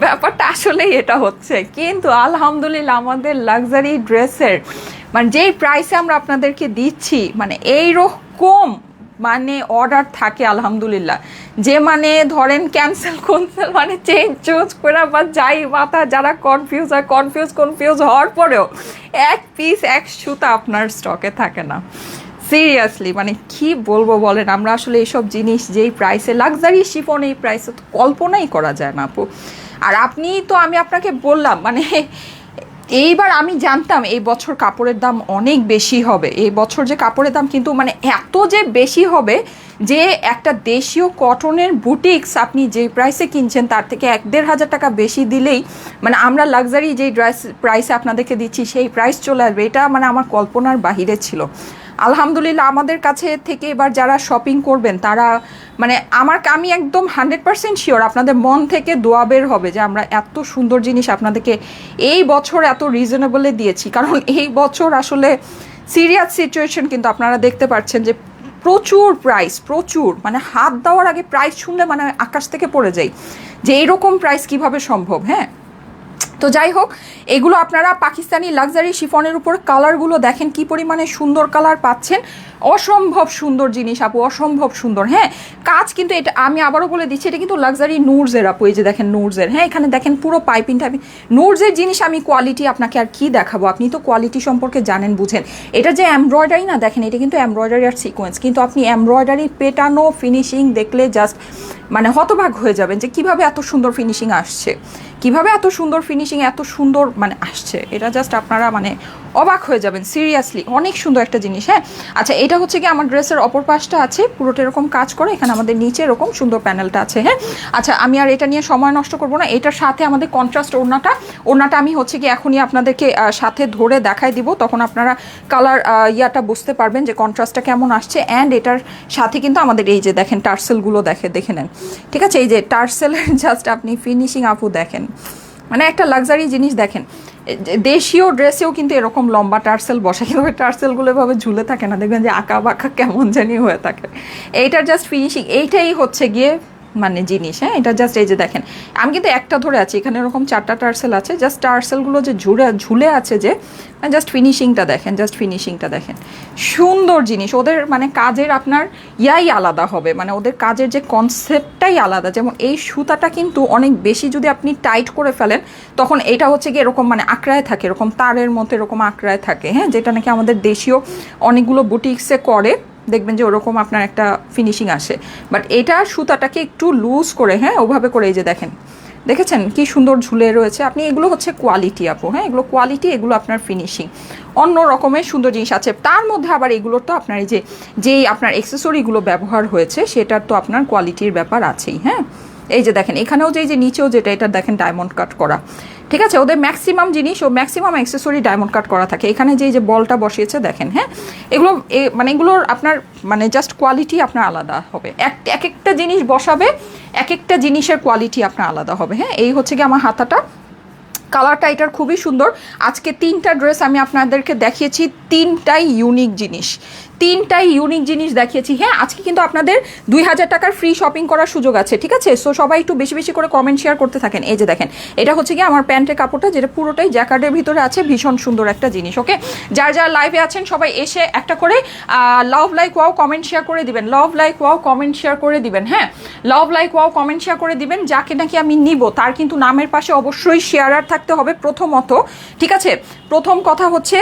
ব্যাপারটা আসলেই এটা হচ্ছে। কিন্তু আলহামদুলিল্লাহ আমাদের লাক্সারি ড্রেসের মানে যেই প্রাইসে আমরা আপনাদেরকে দিচ্ছি, মানে এইরকম মানে অর্ডার থাকে আলহামদুলিল্লাহ, যে মানে ধরেন ক্যান্সেল মানে চেঞ্জ করে বা যাই মাথা যারা কনফিউজ হওয়ার পরেও এক পিস এক সুতা আপনার স্টকে থাকে না। সিরিয়াসলি মানে কি বলবো বলেন, আমরা আসলে এইসব জিনিস যেই প্রাইসে লাক্সারি শিফন এই প্রাইসে তো কল্পনাই করা যায় না আপু। আর আপনি তো আমি আপনাকে বললাম মানে এইবার আমি জানতাম এই বছর কাপড়ের দাম অনেক বেশি হবে, এই বছর যে কাপড়ের দাম কিন্তু মানে এত যে বেশি হবে যে একটা দেশীয় কটনের বুটিক্স আপনি যে প্রাইসে কিনছেন তার থেকে 1-1.5 টাকা বেশি দিলেই মানে আমরা লাক্সারি যেই ড্রেস প্রাইসে আপনাদেরকে দিচ্ছি সেই প্রাইস চলে আসবে। এটা মানে আমার কল্পনার বাহিরে ছিল। আলহামদুলিল্লাহ আমাদের কাছে থেকে এবার যারা শপিং করবেন তারা মানে আমি একদম 100% শিওর আপনাদের মন থেকে দোয়া বের হবে যে আমরা এত সুন্দর জিনিস আপনাদেরকে এই বছর এত রিজনেবলে দিয়েছি। কারণ এই বছর আসলে সিরিয়াস সিচুয়েশন, কিন্তু আপনারা দেখতে পাচ্ছেন যে প্রচুর প্রাইস, প্রচুর মানে হাত দেওয়ার আগে প্রাইস শুনলে মানে আকাশ থেকে পড়ে যায় যে এইরকম প্রাইস কিভাবে সম্ভব। হ্যাঁ, তো যাই হোক, এগুলো আপনারা পাকিস্তানি লাক্সারি শিফনের উপর কালারগুলো দেখেন কি পরিমাণে সুন্দর কালার পাচ্ছেন, অসম্ভব সুন্দর জিনিস আপু, অসম্ভব সুন্দর। হ্যাঁ, কাজ কিন্তু এটা আমি আবারও বলে দিচ্ছি, এটা কিন্তু লাক্সারি নুরজের আপু, এই যে দেখেন নুরজের। হ্যাঁ, এখানে দেখেন পুরো পাইপিংটা, আমি নুরজের জিনিস আমি কোয়ালিটি আপনাকে আর কি দেখাবো, আপনি তো কোয়ালিটি সম্পর্কে জানেন বুঝেন। এটা যে এমব্রয়ডারি না, দেখেন এটা কিন্তু এমব্রয়ডারি আর সিকোয়েন্স, কিন্তু আপনি এমব্রয়ডারি পেটানো ফিনিশিং দেখলে জাস্ট মানে হতবাক হয়ে যাবেন যে কিভাবে এত সুন্দর ফিনিশিং আসছে, কিভাবে এত সুন্দর ফিনিশিং এত সুন্দর মানে আসছে, এটা জাস্ট আপনারা মানে অবাক হয়ে যাবেন সিরিয়াসলি, অনেক সুন্দর একটা জিনিস। হ্যাঁ, আচ্ছা এটা হচ্ছে কি আমার ড্রেসের অপর পাশটা আছে পুরোটা এরকম কাজ করে, এখানে আমাদের নিচে এরকম সুন্দর প্যানেলটা আছে। হ্যাঁ, আচ্ছা আমি আর এটা নিয়ে সময় নষ্ট করবো না, এটার সাথে আমাদের কন্ট্রাস্ট ওড়নাটা আমি হচ্ছে কি এখনই আপনাদেরকে সাথে ধরে দেখাই দিব, তখন আপনারা কালার ইয়াটা বুঝতে পারবেন যে কন্ট্রাস্টটা কেমন আসছে। অ্যান্ড এটার সাথে কিন্তু আমাদের এই যে দেখেন টার্সেলগুলো দেখে নেন, ঠিক আছে, এই যে টার্সেলের জাস্ট আপনি ফিনিশিং আপু দেখেন, মানে একটা লাক্সারি জিনিস দেখেন। দেশীয় ড্রেসেও কিন্তু এরকম লম্বা টার্সেল বসে, কিন্তু ওই টার্সেলগুলো এভাবে ঝুলে থাকে না, দেখবেন যে আঁকা বাঁকা কেমন জানি হয়ে থাকে। এইটার জাস্ট ফিনিশিং এইটাই হচ্ছে গিয়ে মানে জিনিস। হ্যাঁ, এটা জাস্ট এই যে দেখেন আমি কিন্তু একটা ধরে আছি, এখানে এরকম 4টা টার্সেল আছে, জাস্ট টার্সেলগুলো যে ঝুলে আছে যে জাস্ট ফিনিশিংটা দেখেন, জাস্ট ফিনিশিংটা দেখেন, সুন্দর জিনিস। ওদের মানে কাজের আপনার ইয়াই আলাদা হবে, মানে ওদের কাজের যে কনসেপ্টটাই আলাদা। যেমন এই সুতাটা কিন্তু অনেক বেশি যদি আপনি টাইট করে ফেলেন তখন এটা হচ্ছে কি এরকম মানে আঁকড়ায় থাকে, এরকম তারের মতো এরকম আঁকড়ায় থাকে। হ্যাঁ, যেটা নাকি আমাদের দেশীয় অনেকগুলো বুটিক্সে করে, দেখবেন যে ওরকম আপনার একটা ফিনিশিং আসে। বাট এটা সুতাটাকে একটু লুজ করে, হ্যাঁ ওভাবে করে এই যে দেখেন, দেখেছেন কি সুন্দর ঝুলে রয়েছে। আপনি এগুলো হচ্ছে কোয়ালিটি আপু, হ্যাঁ এগুলো কোয়ালিটি, এগুলো আপনার ফিনিশিং অন্য রকমের সুন্দর জিনিস আছে। তার মধ্যে আবার এগুলোর তো আপনার এই যে যেই আপনার অ্যাক্সেসরিগুলো ব্যবহার হয়েছে সেটার তো আপনার কোয়ালিটির ব্যাপার আছেই। হ্যাঁ, এই যে দেখেন এখানেও যে নিচেও যেটা এটা দেখেন ডায়মন্ড কাট করা, ঠিক আছে, ওদের ম্যাক্সিমাম জিনিস ও ম্যাক্সিমাম অ্যাক্সেসরি ডায়মন্ড কাট করা থাকে। এখানে যে বলটা বসিয়েছে দেখেন, হ্যাঁ এগুলো মানে এগুলোর আপনার মানে জাস্ট কোয়ালিটি আপনার আলাদা হবে, এক একটা জিনিস বসাবে এক একটা জিনিসের কোয়ালিটি আপনার আলাদা হবে। হ্যাঁ, এই হচ্ছে কি আমার হাতাটা, কালারটা এটার খুবই সুন্দর। আজকে 3টা ড্রেস আমি আপনাদেরকে দেখিয়েছি, 3টাই ইউনিক জিনিস দেখিয়েছি। হ্যাঁ, আজকে কিন্তু আপনাদের 2000 টাকার ফ্রি শপিং করার সুযোগ আছে, ঠিক আছে। সো সবাই একটু বেশি বেশি করে কমেন্ট শেয়ার করতে থাকেন। এই যে দেখেন এটা হচ্ছে কি আমার প্যান্টের কাপড়টা, যেটা পুরোটাই জ্যাকার্ডের ভিতরে আছে, ভীষণ সুন্দর একটা জিনিস। ওকে, যারা লাইভে আছেন সবাই এসে একটা করে love like wow comment share করে দিবেন, love like wow comment share করে দিবেন। হ্যাঁ, love like wow comment share করে দিবেন। যাকে নাকি আমি নিব তার কিন্তু নামের পাশে অবশ্যই শেয়ারার থাকতে হবে প্রথমত, ঠিক আছে। প্রথম কথা হচ্ছে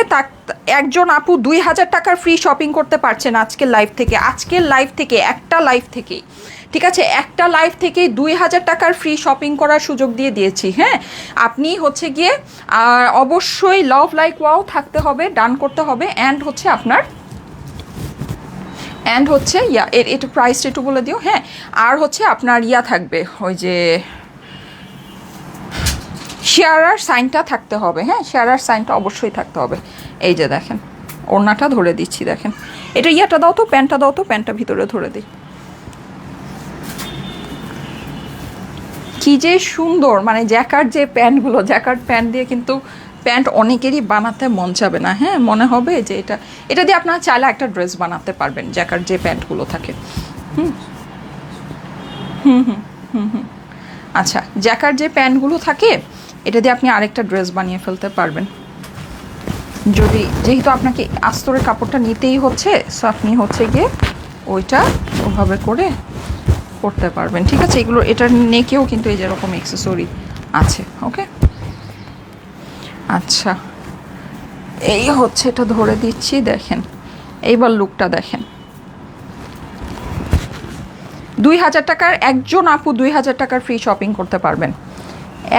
একজন আপু 2000 টাকার ফ্রি শপিং করতে পারছেন আজকের লাইভ থেকে, একটা লাইভ থেকে, ঠিক আছে, একটা লাইভ থেকে 2000 টাকার ফ্রি শপিং করার সুযোগ দিয়েছি। হ্যাঁ, আপনি হচ্ছে গিয়ে অবশ্যই লাভ লাইক ওয়াও থাকতে হবে, ডান করতে হবে। অ্যান্ড হচ্ছে এটা প্রাইসটা একটু বলে দিও। হ্যাঁ, আর হচ্ছে আপনার থাকবে ওই যে শেয়ারার সাইনটা থাকতে হবে। হ্যাঁ, শেয়ারার সাইনটা অবশ্যই থাকতে হবে। এই যে দেখেন ওড়নাটা ধরে দিচ্ছি, দেখেন এটা দাও তো, প্যান্টটা ভিতরে ধরে দিই, কি যে সুন্দর। মানে জ্যাকার্ড যে প্যান্টগুলো, জ্যাকার্ড প্যান্ট দিয়ে কিন্তু প্যান্ট অনেকেরই বানাতে মন চাবে না। হ্যাঁ, মনে হবে যে এটা দিয়ে আপনারা চাইলে একটা ড্রেস বানাতে পারবেন, জ্যাকার্ড যে প্যান্টগুলো থাকে। আচ্ছা, জ্যাকার্ড যে প্যান্টগুলো থাকে এটা দিয়ে আপনি আরেকটা ড্রেস বানিয়ে ফেলতে পারবেন, যেহেতু আপনাকে আস্তরের কাপড়টা নিতেই হচ্ছে, সো আপনি হচ্ছে গিয়ে ওইটা ওভাবে করে করতে পারবেন, ঠিক আছে। এগুলো এটার নেকেও কিন্তু এই যেরকম অ্যাক্সেসরি আছে। ওকে, আচ্ছা এই হচ্ছে, এটা ধরে দিচ্ছি, দেখেন এইবার লুকটা দেখেন। 2000 টাকার একজন আপু 2000 টাকার ফ্রি শপিং করতে পারবেন,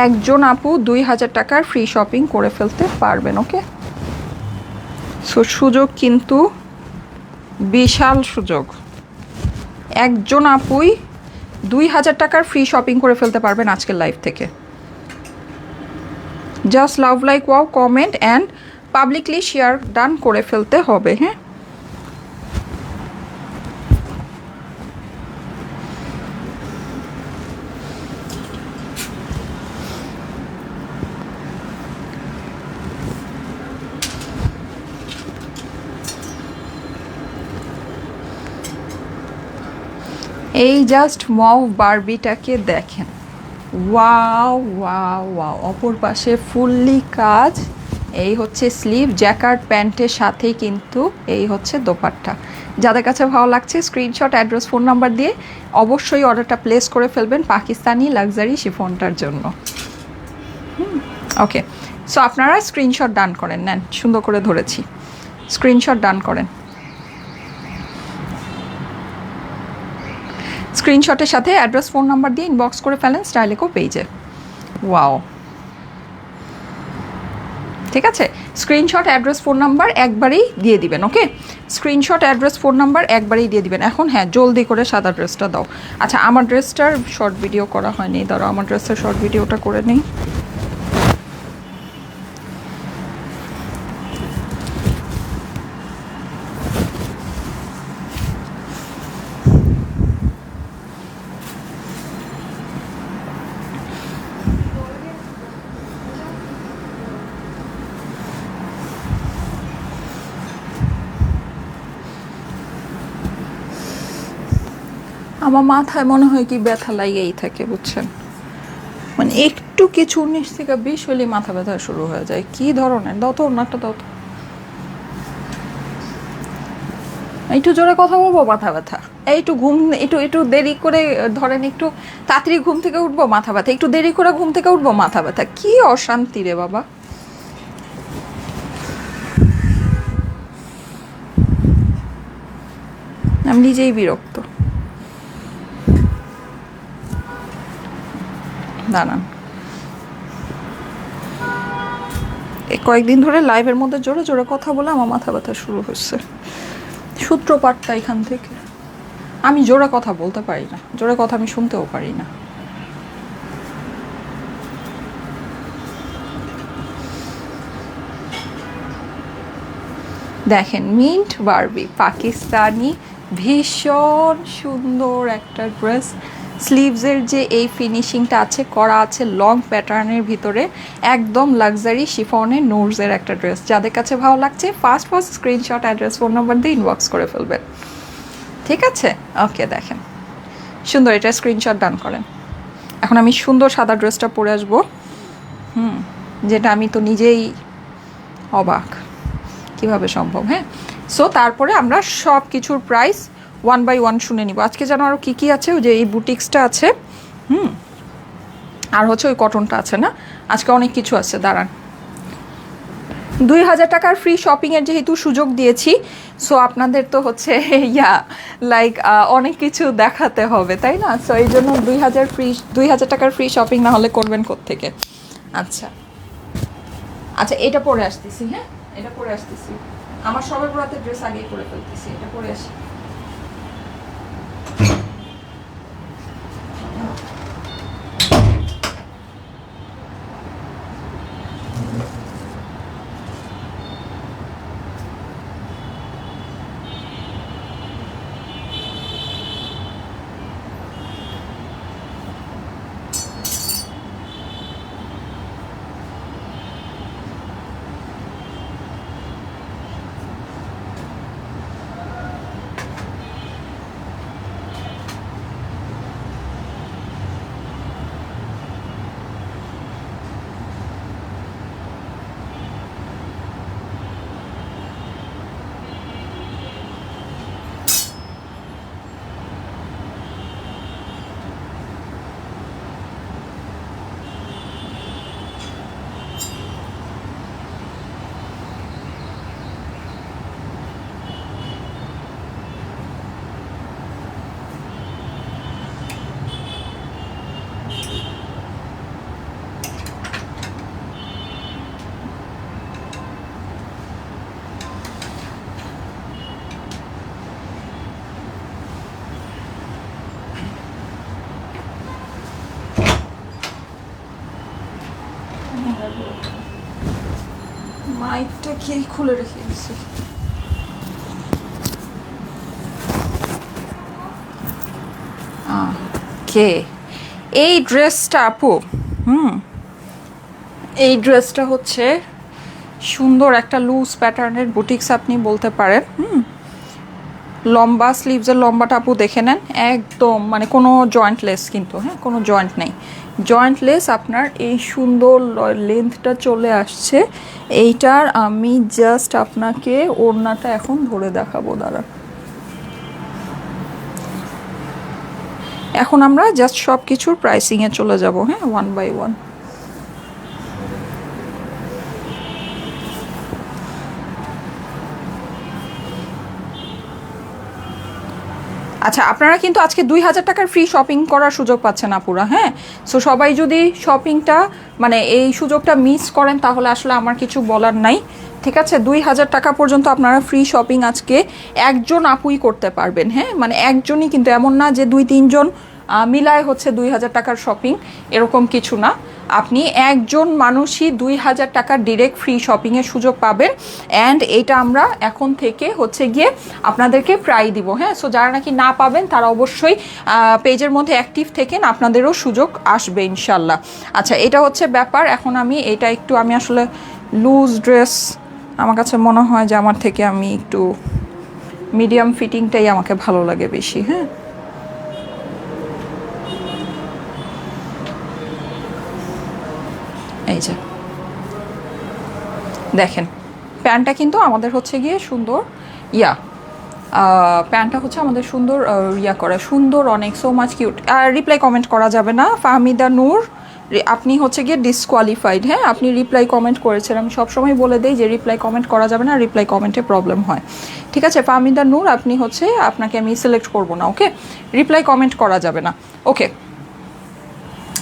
একজন আপু 2000 টাকার ফ্রি শপিং করে ফেলতে পারবেন। ওকে, সো সুযোগ কিন্তু বিশাল সুযোগ, একজন আপুই 2000 টাকার ফ্রি শপিং করে ফেলতে পারবেন আজকের লাইভ থেকে। Just love like wow comment and publicly share done করে ফেলতে হবে। হ্যাঁ, এই জাস্ট মভ বারবিটাকে দেখেন, ওয়াও ওয়াও ওয়াও। অপর পাশে ফুললি কাজ, এই হচ্ছে স্লিভ, জ্যাকার্ড প্যান্টের সাথেই কিন্তু এই হচ্ছে দোপাট্টা। যাদের কাছে ভালো লাগছে স্ক্রিনশট, অ্যাড্রেস, ফোন নাম্বার দিয়ে অবশ্যই অর্ডারটা প্লেস করে ফেলবেন পাকিস্তানি লাক্সারি শিফনটার জন্য। ওকে, সো আপনারা স্ক্রিনশট ডান করেন, নেন, সুন্দর করে ধরেছি, স্ক্রিনশট ডান করেন। স্ক্রিনশটের সাথে অ্যাড্রেস, ফোন নাম্বার দিয়ে ইনবক্স করে ফেলেন স্টাইলেকো পেজে। ওয়াও, ঠিক আছে, স্ক্রিনশট, অ্যাড্রেস, ফোন নাম্বার একবারেই দিয়ে দিবেন। ওকে, স্ক্রিনশট, অ্যাড্রেস, ফোন নাম্বার একবারেই দিয়ে দিবেন। এখন হ্যাঁ, জলদি করে সাদা ড্রেসটা দাও। আচ্ছা, আমার ড্রেসটার শর্ট ভিডিও করা হয়নি, ধরো আমার ড্রেসের শর্ট ভিডিওটা করে নিই। আমার মাথায় মনে হয় কি ব্যথা লাগেই থাকে, বুঝছেন, মানে একটু কিছু 19 থেকে 20 হলে মাথা ব্যথা শুরু হয়ে যায়। কি ধরনের, দাও তো ওনারটা, দাও তো। একটু জোরে কথা বলবো, মাথা ব্যথা। একটু ঘুম, একটু একটু দেরি করে ধরেন, একটু তাড়াতাড়ি ঘুম থেকে উঠবো, মাথা ব্যথা। একটু দেরি করে ঘুম থেকে উঠবো, মাথা ব্যথা। কি অশান্তি রে বাবা। আমি নিজেই বিরক্ত। দাঁড়ান, কয়েকদিন ধরে লাইভের মধ্যে জোরে জোরে কথা বলে আমার মাথা ব্যথা শুরু হচ্ছে। সূত্রপাতটা এখান থেকে। আমি জোরে কথা বলতে পারি না, জোরে কথা আমি শুনতেও পারি না। দেখেন, মিন্ট বারবি পাকিস্তানি, ভীষণ সুন্দর একটা ড্রেস। স্লিভসের যে এই ফিনিশিংটা আছে, করা আছে লং প্যাটার্নের ভিতরে, একদম লাক্সারি শিফনের নোরসের একটা ড্রেস। যাদের কাছে ভালো লাগছে first screenshot, address, phone number দিয়ে ইনবক্স করে ফেলবেন, ঠিক আছে? ওকে, দেখেন সুন্দর, এটা স্ক্রিনশট ডান করেন। এখন আমি সুন্দর সাদা ড্রেসটা পরে আসবো, যেটা আমি তো নিজেই অবাক কিভাবে সম্ভব। হ্যাঁ, সো তারপরে আমরা সব কিছুর প্রাইস 1 বাই 1 শুনে নিব। আজকে যেন আরও কী কী আছে, ওই যে এই বুটিক্সটা আছে, আর হচ্ছে ওই কটনটা আছে না, আজকে অনেক কিছু আছে। দাঁড়ান, 2000 টাকার ফ্রি শপিংয়ের যেহেতু সুযোগ দিয়েছি, সো আপনাদের তো হচ্ছে লাইক অনেক কিছু দেখাতে হবে, তাই না? সো এই জন্য 2000 টাকার ফ্রি শপিং না হলে করবেন কোত্থেকে? আচ্ছা আচ্ছা, এটা পরে আসতেছি। হ্যাঁ, এটা পরে আসতেছি, আমার সবার বরাতে ড্রেস আগেই পরে ফেলতেছি, এটা পরে আসি। মাইকটা কি খুলে রেখে দিছি? কে এই ড্রেসটা আপু? এই ড্রেসটা হচ্ছে সুন্দর একটা লুজ প্যাটার্নের বুটিক্স আপনি বলতে পারেন। লম্বা স্লিভসের লম্বাটা আপু দেখে নেন, একদম মানে কোনো জয়েন্টলেস কিন্তু, হ্যাঁ কোনো জয়েন্ট নেই, জয়েন্টলেস আপনার এই সুন্দর লেন্থটা চলে আসছে। এইটার আমি জাস্ট আপনাকে ওড়নাটা এখন ধরে দেখাবো, দাঁড়া। এখন আমরা জাস্ট সব কিছুর প্রাইসিংয়ে চলে যাব, হ্যাঁ ওয়ান বাই ওয়ান। আচ্ছা, আপনারা কিন্তু আজকে 2000 টাকার ফ্রি শপিং করার সুযোগ পাচ্ছেন আপুরা, হ্যাঁ। সো সবাই যদি শপিংটা মানে এই সুযোগটা মিস করেন তাহলে আসলে আমার কিছু বলার নাই, ঠিক আছে। 2000 টাকা পর্যন্ত আপনারা ফ্রি শপিং আজকে একজন আপুই করতে পারবেন, হ্যাঁ মানে একজনই, কিন্তু এমন না যে 2-3 জন মিলায় হচ্ছে 2000 টাকার শপিং, এরকম কিছু না। আপনি একজন মানুষই 2000 টাকার ডিরেক্ট ফ্রি শপিংয়ের সুযোগ পাবেন। অ্যান্ড এটা আমরা এখন থেকে হচ্ছে গিয়ে আপনাদেরকে প্রায় দিব, হ্যাঁ। সো যারা নাকি না পাবেন তারা অবশ্যই পেজের মধ্যে অ্যাক্টিভ থেকেন, আপনাদেরও সুযোগ আসবে ইনশাল্লাহ। আচ্ছা, এটা হচ্ছে ব্যাপার। এখন আমি এটা একটু, আমি আসলে লুজ ড্রেস আমার কাছে মনে হয় যে আমার থেকে আমি একটু মিডিয়াম ফিটিংটাই আমাকে ভালো লাগে বেশি, হ্যাঁ। এই যে দেখেন প্যান্টটা কিন্তু আমাদের হচ্ছে গিয়ে সুন্দর, ইয়া প্যান্টটা হচ্ছে আমাদের সুন্দর ইয়া করা, সুন্দর অনেক, সো মাচ কিউট। আর রিপ্লাই কমেন্ট করা যাবে না, ফাহমিদা নূর আপনি হচ্ছে গিয়ে ডিসকোয়ালিফাইড, হ্যাঁ। আপনি রিপ্লাই কমেন্ট করেছেন, আমি সবসময় বলে দিই যে রিপ্লাই কমেন্ট করা যাবে না, রিপ্লাই কমেন্টে প্রবলেম হয়, ঠিক আছে। ফাহমিদা নূর আপনি হচ্ছে, আপনাকে আমি সিলেক্ট করবো না, ওকে। রিপ্লাই কমেন্ট করা যাবে না, ওকে।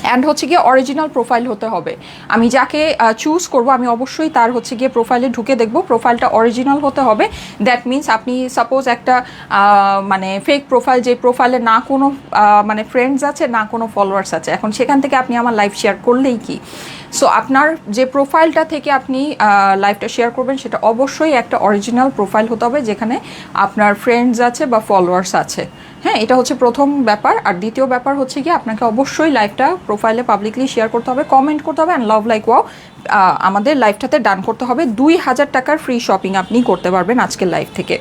অ্যান্ড হচ্ছে গিয়ে অরিজিনাল প্রোফাইল হতে হবে। আমি যাকে চুজ করব আমি অবশ্যই তার হচ্ছে গিয়ে প্রোফাইলে ঢুকে দেখব, প্রোফাইলটা অরিজিনাল হতে হবে। দ্যাট মিনস আপনি সাপোজ একটা মানে ফেক প্রোফাইল, যে প্রোফাইলে না কোনো মানে ফ্রেন্ডস আছে, না কোনো ফলোয়ার্স আছে, এখন সেখান থেকে আপনি আমার লাইভ শেয়ার করলেই কি। সো আপনার যে প্রোফাইলটা থেকে আপনি লাইভটা শেয়ার করবেন সেটা অবশ্যই একটা অরিজিনাল প্রোফাইল হতে হবে, যেখানে আপনার ফ্রেন্ডস আছে বা ফলোয়ার্স আছে, হ্যাঁ। এটা হচ্ছে প্রথম ব্যাপার। আর দ্বিতীয় ব্যাপার হচ্ছে কি, আপনাকে অবশ্যই লাইভটা প্রোফাইলে পাবলিকলি শেয়ার করতে হবে, কমেন্ট করতে হবে, অ্যান্ড লাভ লাইক ওয়াও আমাদের লাইভটাতে ডান করতে হবে। 2000 টাকার ফ্রি শপিং আপনি করতে পারবেন আজকের লাইভ থেকে।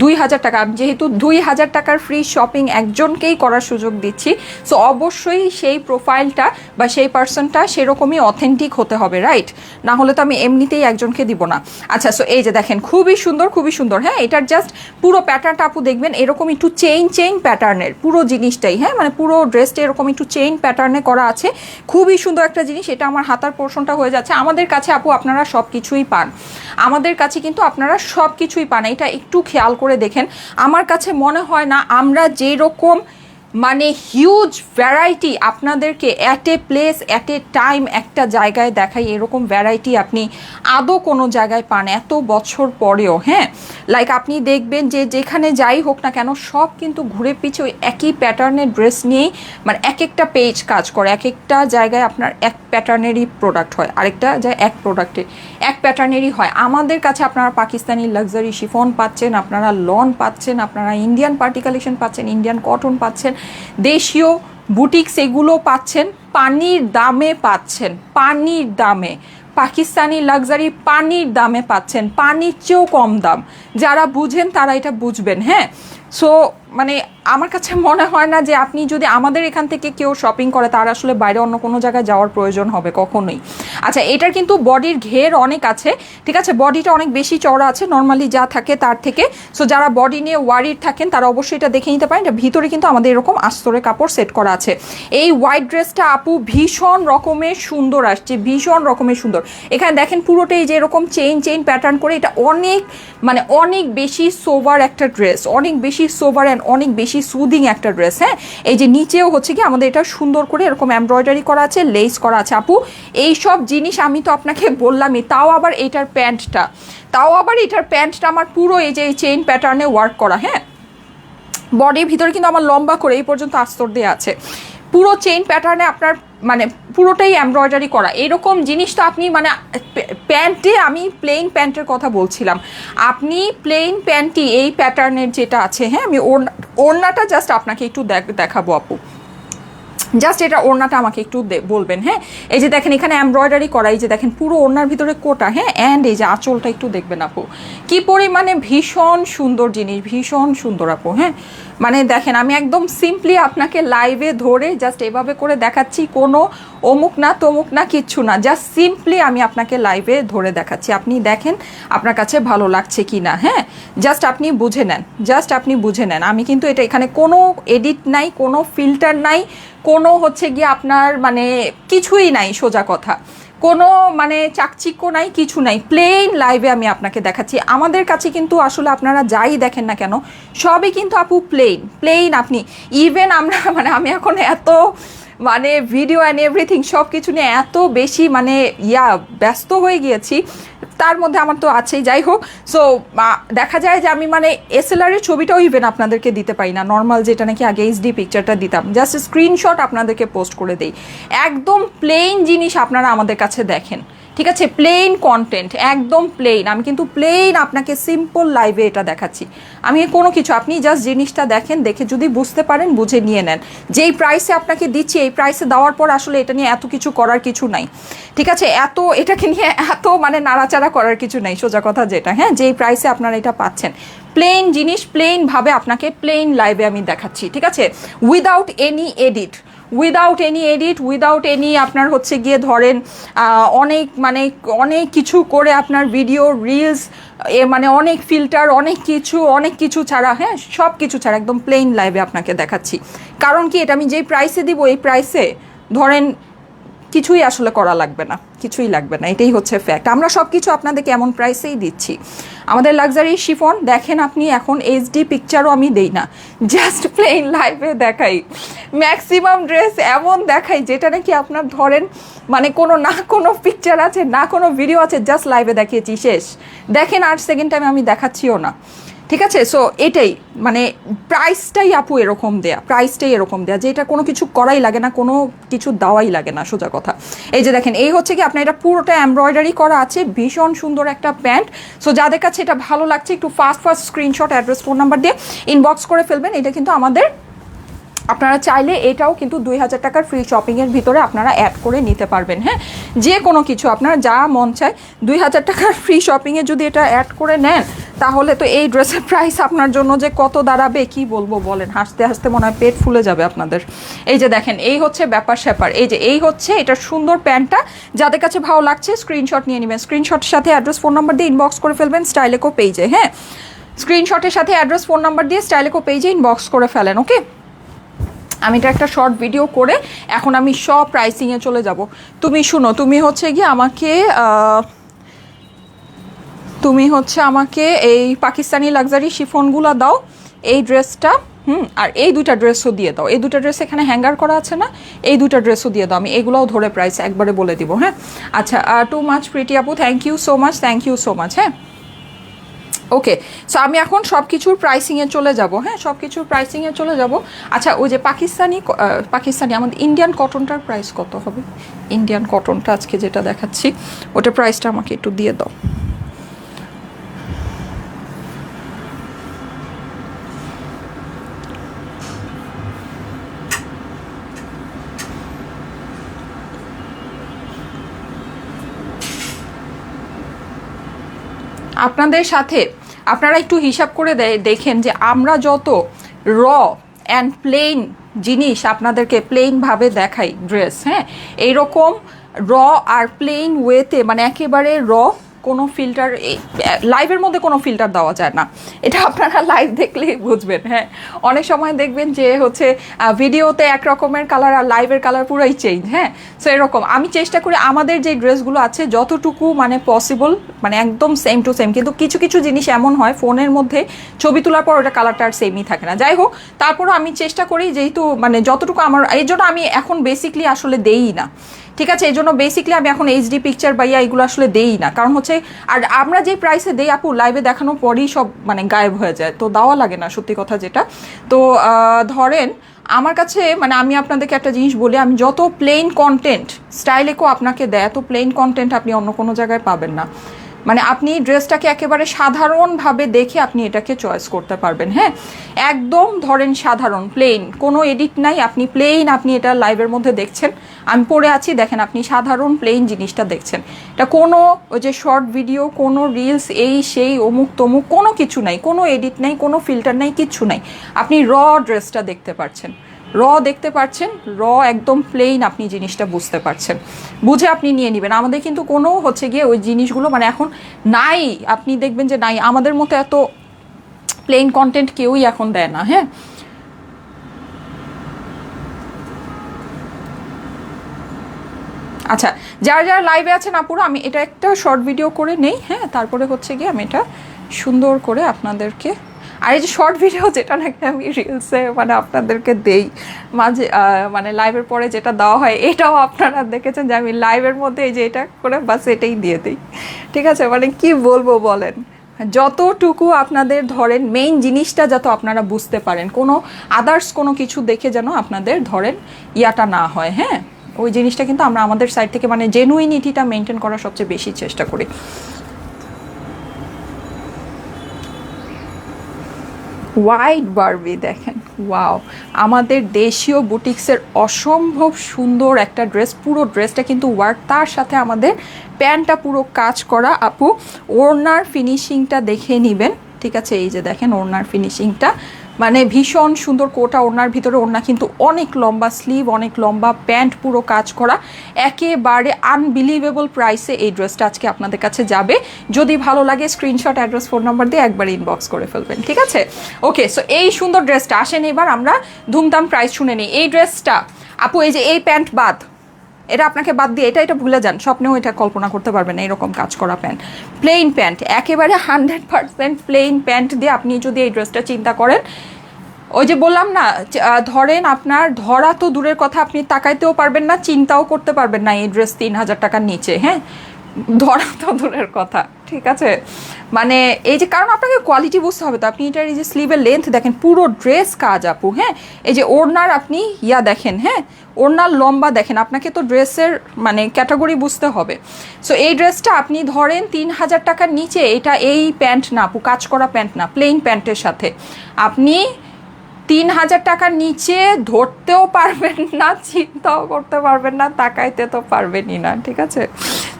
2000 টাকা, যেহেতু 2000 টাকার ফ্রি শপিং একজনকেই করার সুযোগ দিচ্ছি, সো অবশ্যই সেই প্রোফাইলটা বা সেই পার্সনটা সেরকমই অথেন্টিক হতে হবে, রাইট? না হলে তো আমি এমনিতেই একজনকে দিব না। আচ্ছা, সো এই যে দেখেন খুবই সুন্দর, খুবই সুন্দর, হ্যাঁ। এটার জাস্ট পুরো প্যাটার্নটা আপু দেখবেন এরকম একটু চেইন প্যাটার্নের পুরো জিনিসটাই, হ্যাঁ মানে পুরো ড্রেসটা এরকম একটু চেইন প্যাটার্নে করা আছে, খুবই সুন্দর একটা জিনিস। এটা আমার হাতার পোর্শনটা হয়ে যাচ্ছে। আমাদের কাছে আপু আপনারা সব কিছুই পান, আমাদের কাছে কিন্তু আপনারা সব কিছুই পান, এটা একটু খেয়াল করে দেখেন। আমার কাছে মনে হয় না আমরা যেরকম মানে হিউজ ভ্যারাইটি আপনাদেরকে at a place at a time একটা জায়গায় দেখাই, এরকম ভ্যারাইটি আপনি আদৌ কোনো জায়গায় পান এত বছর পরেও, হ্যাঁ। লাইক আপনি দেখবেন যে যেখানে যাই হোক না কেন সব কিন্তু ঘুরে পিছে ওই একই প্যাটার্নের ড্রেস নিয়েই, মানে এক একটা পেজ কাজ করে, এক একটা জায়গায় আপনার এক প্যাটার্নেরই প্রোডাক্ট হয়, আরেকটা যায় এক প্রোডাক্টের এক প্যাটার্নেরই হয়। আমাদের কাছে আপনারা পাকিস্তানি লাক্সারি শিফন পাচ্ছেন, আপনারা লন পাচ্ছেন, আপনারা ইন্ডিয়ান পার্টি কালেকশন পাচ্ছেন, ইন্ডিয়ান কটন পাচ্ছেন, দেশীয় বুটিক্স এগুলো পাচ্ছেন, পানির দামে পাচ্ছেন, পানির দামে পাকিস্তানি লাক্সারি পানির দামে পাচ্ছেন, পানির চেয়েও কম দাম। যারা বুঝেন তারা এটা বুঝবেন, হ্যাঁ। সো মানে আমার কাছে মনে হয় না যে আপনি যদি আমাদের এখান থেকে কেউ শপিং করে তার আসলে বাইরে অন্য কোনো জায়গায় যাওয়ার প্রয়োজন হবে কখনোই। আচ্ছা, এটার কিন্তু বডির ঘের অনেক আছে, ঠিক আছে, বডিটা অনেক বেশি চওড়া আছে নর্মালি যা থাকে তার থেকে। সো যারা বডি নিয়ে ওয়ারিড থাকেন তারা অবশ্যই এটা দেখে নিতে পারেন। এটা ভিতরে কিন্তু আমাদের এরকম আস্তরে কাপড় সেট করা আছে। এই হোয়াইট ড্রেসটা আপু ভীষণ রকমের সুন্দর আসছে, ভীষণ রকমের সুন্দর। এখানে দেখেন পুরোটাই যে এরকম চেইন প্যাটার্ন করে, এটা অনেক মানে অনেক বেশি সোভার একটা ড্রেস, অনেক বেশি সোভার অ্যান্ড অনেক বেশি সুদিং একটা ড্রেস, হ্যাঁ। এই যে নিচেও হচ্ছে কি আমাদের এটা সুন্দর করে এরকম এমব্রয়ডারি করা আছে, লেস করা আছে। আপু এই সব জিনিস আমি তো আপনাকে বললামই, তাও আবার এটার প্যান্টটা আমার পুরো এই যে চেইন প্যাটার্নে ওয়ার্ক করা, হ্যাঁ। বডির ভিতরে কিন্তু আমার লম্বা করে এই পর্যন্ত আস্তর দেওয়া আছে, পুরো চেইন প্যাটার্নে আপনার মানে পুরোটাই এমব্রয়ডারি করা। এরকম জিনিস তো আপনি মানে প্যান্টে, আমি প্লেন প্যান্টের কথা বলছিলাম, আপনি প্লেন প্যান্টই এই প্যাটার্নের যেটা আছে, হ্যাঁ আমি ওড়নাটা জাস্ট আপনাকে একটু দেখাবো আপু। জাস্ট এটা ওড়নাটা আমাকে একটু বলবেন, হ্যাঁ। এই যে দেখেন এখানে এমব্রয়ডারি করা, এই যে দেখেন পুরো ওড়নার ভিতরে কোটা, হ্যাঁ। অ্যান্ড এই যে আঁচলটা একটু দেখবেন আপু, কি পরিমাণে ভীষণ সুন্দর জিনিস, ভীষণ সুন্দর আপু, হ্যাঁ। মানে দেখেন আমি একদম সিম্পলি আপনাকে লাইভে ধরে জাস্ট এভাবে করে দেখাচ্ছি, কোনো অমুক না তমুক না কিচ্ছু না, জাস্ট সিম্পলি আমি আপনাকে লাইভে ধরে দেখাচ্ছি। আপনি দেখেন আপনার কাছে ভালো লাগছে কি না, হ্যাঁ। জাস্ট আপনি বুঝে নেন, জাস্ট আপনি বুঝে নেন। আমি কিন্তু এটা এখানে কোনো এডিট নাই, কোনো ফিল্টার নাই, কোনো হচ্ছে গিয়ে আপনার মানে কিছুই নাই, সোজা কথা, কোনো মানে চাকচিক্য নাই, কিছু নাই, প্লেন লাইভে আমি আপনাকে দেখাচ্ছি। আমাদের কাছে কিন্তু আসলে আপনারা যাই দেখেন না কেন সবই কিন্তু আপু প্লেন প্লেন। আপনি ইভেন আমরা মানে আমি এখন এত মানে ভিডিও অ্যান্ড এভরিথিং সব কিছু নিয়ে এত বেশি মানে ব্যস্ত হয়ে গিয়েছি, তার মধ্যে আমার তো আছেই। যাই হোক, সো দেখা যায় যে আমি মানে এসএলআরের ছবিটাও ইভেন আপনাদেরকে দিতে পারি না, নর্মাল যেটা নাকি আগে এইচডি পিকচারটা দিতাম, জাস্ট স্ক্রিনশট আপনাদেরকে পোস্ট করে দেই। একদম প্লেন জিনিস আপনারা আমাদের কাছে দেখেন, ঠিক আছে, প্লেন কন্টেন্ট, একদম প্লেন। আমি কিন্তু প্লেন আপনাকে সিম্পল লাইভে এটা দেখাচ্ছি। আমি কোনো কিছু, আপনি জাস্ট জিনিসটা দেখেন, দেখে যদি বুঝতে পারেন বুঝে নিয়ে নেন। যেই প্রাইসে আপনাকে দিচ্ছি, এই প্রাইসে দেওয়ার পর আসলে এটা নিয়ে এত কিছু করার কিছু নাই, ঠিক আছে, এটাকে নিয়ে এত মানে নাড়াচাড়া করার কিছু নাই, সোজা কথা যেটা, হ্যাঁ। যেই প্রাইসে আপনারা এটা পাচ্ছেন, প্লেন জিনিস প্লেনভাবে আপনাকে প্লেন লাইভে আমি দেখাচ্ছি, ঠিক আছে, without any edit, without any আপনার হচ্ছে গিয়ে ধরেন অনেক কিছু করে আপনার ভিডিও রিলস মানে অনেক ফিল্টার অনেক কিছু ছাড়া, হ্যাঁ, সব কিছু ছাড়া একদম প্লেন লাইভে আপনাকে দেখাচ্ছি। কারণ কি, এটা আমি যেই প্রাইসে দিব, এই প্রাইসে ধরেন কিছুই আসলে করা লাগবে না, কিছুই লাগবে না, এটাই হচ্ছে ফ্যাক্ট। আমরা সব কিছু আপনাদেরকে এমন প্রাইসেই দিচ্ছি। আমাদের লাক্সারি শিফন দেখেন আপনি, এখন এইচডি পিকচারও আমি দেই না, জাস্ট প্লেন লাইভে দেখাই। ম্যাক্সিমাম ড্রেস এমন দেখাই যেটা নাকি আপনার ধরেন মানে কোনো পিকচার আছে না, কোনো ভিডিও আছে, জাস্ট লাইভে দেখিয়েছি, শেষ। দেখেন আর সেকেন্ড টাইম আমি দেখাচ্ছিও না, ঠিক আছে। সো এটাই মানে প্রাইসটাই আপু এরকম দেয়া, যে এটা কোনো কিছু করাই লাগে না, কোনো কিছু দেওয়াই লাগে না, সোজা কথা। এই যে দেখেন, এই হচ্ছে কি আপনার এটা পুরোটা এমব্রয়ডারি করা আছে, ভীষণ সুন্দর একটা প্যান্ট। সো যাদের কাছে এটা ভালো লাগছে একটু fast screenshot, address, phone number দিয়ে ইনবক্স করে ফেলবেন। এটা কিন্তু আমাদের, আপনারা চাইলে এটাও কিন্তু 2000 টাকার ফ্রি শপিংয়ের ভিতরে আপনারা অ্যাড করে নিতে পারবেন, হ্যাঁ। যে কোনো কিছু আপনার যা মন চায় 2000 টাকার ফ্রি শপিংয়ে যদি এটা অ্যাড করে নেন, তাহলে তো এই ড্রেসের প্রাইস আপনার জন্য যে কত দাঁড়াবে কি বলবো বলেন, হাসতে হাসতে মনে হয় পেট ফুলে যাবে আপনাদের। এই যে দেখেন, এই হচ্ছে ব্যাপার স্যাপার, এই হচ্ছে এটার সুন্দর প্যান্টটা। যাদের কাছে ভালো লাগছে স্ক্রিনশট নিয়ে নেবেন, স্ক্রিনশটের সাথে অ্যাড্রেস, ফোন নাম্বার দিয়ে ইনবক্স করে ফেলবেন স্টাইলেকো পেজে, হ্যাঁ। স্ক্রিনশটের সাথে অ্যাড্রেস, ফোন নাম্বার দিয়ে স্টাইলেকো পেজে ইনবক্স করে ফেলেন, ওকে। আমি এটা একটা শর্ট ভিডিও করে এখন আমি সব প্রাইসিংয়ে চলে যাব। তুমি শুনো, তুমি হচ্ছে আমাকে এই পাকিস্তানি লাক্সারি শিফনগুলো দাও, এই ড্রেসটা, আর এই দুইটা ড্রেসও দিয়ে দাও। এই দুটা ড্রেস এখানে হ্যাঙ্গার করা আছে না, এই দুটা ড্রেসও দিয়ে দাও। আমি এগুলোও ধরে প্রাইস একবারে বলে দিব, হ্যাঁ। আচ্ছা, টু মাচ প্রিটি আপু, থ্যাংক ইউ সো মাচ, হ্যাঁ। ওকে, সো আমি এখন সব কিছুর প্রাইসিংয়ে চলে যাব, হ্যাঁ, সব কিছুর প্রাইসিংয়ে চলে যাব। আচ্ছা, ওই যে পাকিস্তানি আমাদের ইন্ডিয়ান কটনটার প্রাইস কত হবে? ইন্ডিয়ান কটনটা আজকে যেটা দেখাচ্ছি ওটার প্রাইসটা আমাকে একটু দিয়ে দাও। আপনাদের সাথে আপনারা একটু হিসাব করে দেখেন যে আমরা যত র অ্যান্ড প্লেন জিনিস আপনাদেরকে প্লেনভাবে দেখাই ড্রেস, হ্যাঁ, এইরকম র আর প্লেন ওয়েতে মানে একেবারে র, কোনো ফিল্টার লাইভের মধ্যে কোনো ফিল্টার দেওয়া যায় না, এটা আপনারা লাইভ দেখলেই বুঝবেন, হ্যাঁ। অনেক সময় দেখবেন যে হচ্ছে ভিডিওতে এক রকমের কালার আর লাইভের কালার পুরাই চেঞ্জ, হ্যাঁ। সো এরকম আমি চেষ্টা করি আমাদের যে ড্রেসগুলো আছে যতটুকু মানে পসিবল মানে একদম সেম টু সেম, কিন্তু কিছু কিছু জিনিস এমন হয় ফোনের মধ্যে ছবি তোলার পর ওটা কালারটা আর সেমই থাকে না। যাই হোক, তারপরও আমি চেষ্টা করি যেহেতু মানে যতটুকু আমার, এই জন্য আমি এখন বেসিকলি আসলে দেই না, ঠিক আছে। এই জন্য বেসিকলি আমি এখন এইচডি পিকচার বা এগুলো আসলে দেই না, কারণ হচ্ছে আর আমরা যে প্রাইসে দেই আপু লাইভে দেখানোর পরই সব মানে গায়েব হয়ে যায়, তো দেওয়া লাগে না, সত্যি কথা যেটা। তো ধরেন আমার কাছে মানে আমি আপনাদেরকে একটা জিনিস বলি, আমি যত প্লেন কন্টেন্ট স্টাইলেকো আপনাকে দেয়, এত প্লেন কন্টেন্ট আপনি অন্য কোনো জায়গায় পাবেন না, মানে আপনি ড্রেসটাকে একেবারে সাধারণভাবে দেখে আপনি এটাকে চয়েস করতে পারবেন। হ্যাঁ, একদম ধরেন সাধারণ প্লেন, কোনো এডিট নাই, আপনি প্লেন, আপনি এটা লাইভের মধ্যে দেখছেন, আমি পরে আছি দেখেন, আপনি সাধারণ প্লেন জিনিসটা দেখছেন। এটা কোনো ওই যে শর্ট ভিডিও, কোনো রিলস, এই সেই অমুক তমুক কোনো কিছু নাই, কোনো এডিট নাই, কোনো ফিল্টার নাই, কিচ্ছু নাই। আপনি র ড্রেসটা দেখতে পাচ্ছেন, র দেখতে পাচ্ছেন, র একদম প্লেন, আপনি জিনিসটা বুঝতে পারছেন, বুঝে আপনি নিয়ে নেবেন। আমাদের কিন্তু কোনো হচ্ছে গিয়ে ওই জিনিসগুলো মানে এখন নাই, আপনি দেখবেন যে নাই, আমাদের মতো এত প্লেন কন্টেন্ট কেউই এখন দেয় না। হ্যাঁ, আচ্ছা, যারা যারা লাইভে আছেন আপুরা, আমি এটা একটা শর্ট ভিডিও করে নেই। হ্যাঁ, তারপরে হচ্ছে গিয়ে আমি এটা সুন্দর করে আপনাদেরকে, আর এই যে শর্ট ভিডিও যেটা নাকি আমি রিলসে মানে আপনাদেরকে দেই মাঝে, মানে লাইভের পরে যেটা দেওয়া হয়, এটাও আপনারা দেখেছেন যে আমি লাইভের মধ্যে এই যে এটা করে বাস এটাই দিয়ে দিই। ঠিক আছে, মানে কি বলবো বলেন, যতটুকু আপনাদের ধরেন মেইন জিনিসটা যাতে আপনারা বুঝতে পারেন, কোনো আদার্স কোনো কিছু দেখে যেন আপনাদের ধরেন ইয়াটা না হয়। হ্যাঁ, ওই জিনিসটা কিন্তু আমরা আমাদের সাইড থেকে মানে জেনুইনিটিটা মেনটেন করার সবচেয়ে বেশি চেষ্টা করি। হোয়াইট বারবি দেখেন, ওয়াও, আমাদের দেশীয় বুটিক্সের অসম্ভব সুন্দর একটা ড্রেস, পুরো ড্রেসটা কিন্তু ওয়ার্ক, তার সাথে আমাদের প্যান্টটা পুরো কাজ করা। আপু ওড়নার ফিনিশিংটা দেখে নেবেন, ঠিক আছে, এই যে দেখেন ওড়নার ফিনিশিংটা মানে ভীষণ সুন্দর, কোটা ওড়নার ভিতরে ওড়না কিন্তু অনেক লম্বা, স্লিভ অনেক লম্বা, প্যান্ট পুরো কাজ করা, একেবারে আনবিলিভেবল প্রাইসে এই ড্রেসটা আজকে আপনাদের কাছে যাবে। যদি ভালো লাগে স্ক্রিনশট, অ্যাড্রেস, ফোন নাম্বার দিয়ে একবার ইনবক্স করে ফেলবেন, ঠিক আছে। ওকে, সো এই সুন্দর ড্রেসটা আসেন এবার আমরা ধুমধাম প্রাইস শুনে নিই। এই ড্রেসটা আপু, এই যে এই প্যান্ট বাদ, এটা আপনাকে বাদ দিয়ে এটা ভুলে যান, স্বপ্নেও এটা কল্পনা করতে পারবেন না এরকম কাজ করা প্যান্ট, প্লেন প্যান্ট, একেবারে 100% প্লেন প্যান্ট দিয়ে আপনি যদি এই ড্রেসটা চিন্তা করেন, ওই যে বললাম না, ধরেন আপনার ধরা তো দূরের কথা, আপনি তাকাইতেও পারবেন না, চিন্তাও করতে পারবেন না এই ড্রেস 3000 টাকার নিচে। হ্যাঁ, ধরা তো দূরের কথা, ঠিক আছে, মানে এই যে কারণ আপনাকে কোয়ালিটি বুঝতে হবে তো। আপনি এটার এই যে স্লিভের লেন্থ দেখেন, পুরো ড্রেস কাজ আপু। হ্যাঁ, এই যে ওড়নার আপনি ইয়া দেখেন, হ্যাঁ ওড়নার লম্বা দেখেন, আপনাকে তো ড্রেসের মানে ক্যাটাগরি বুঝতে হবে। সো এই ড্রেসটা আপনি ধরেন 3000 টাকার নিচে, এটা এই প্যান্ট না আপু, কাজ করা প্যান্ট না, প্লেন প্যান্টের সাথে আপনি 3000 টাকার নিচে ধরতেও পারবেন না, চিন্তাও করতে পারবেন না, তাকাইতে তো পারবেনই না, ঠিক আছে।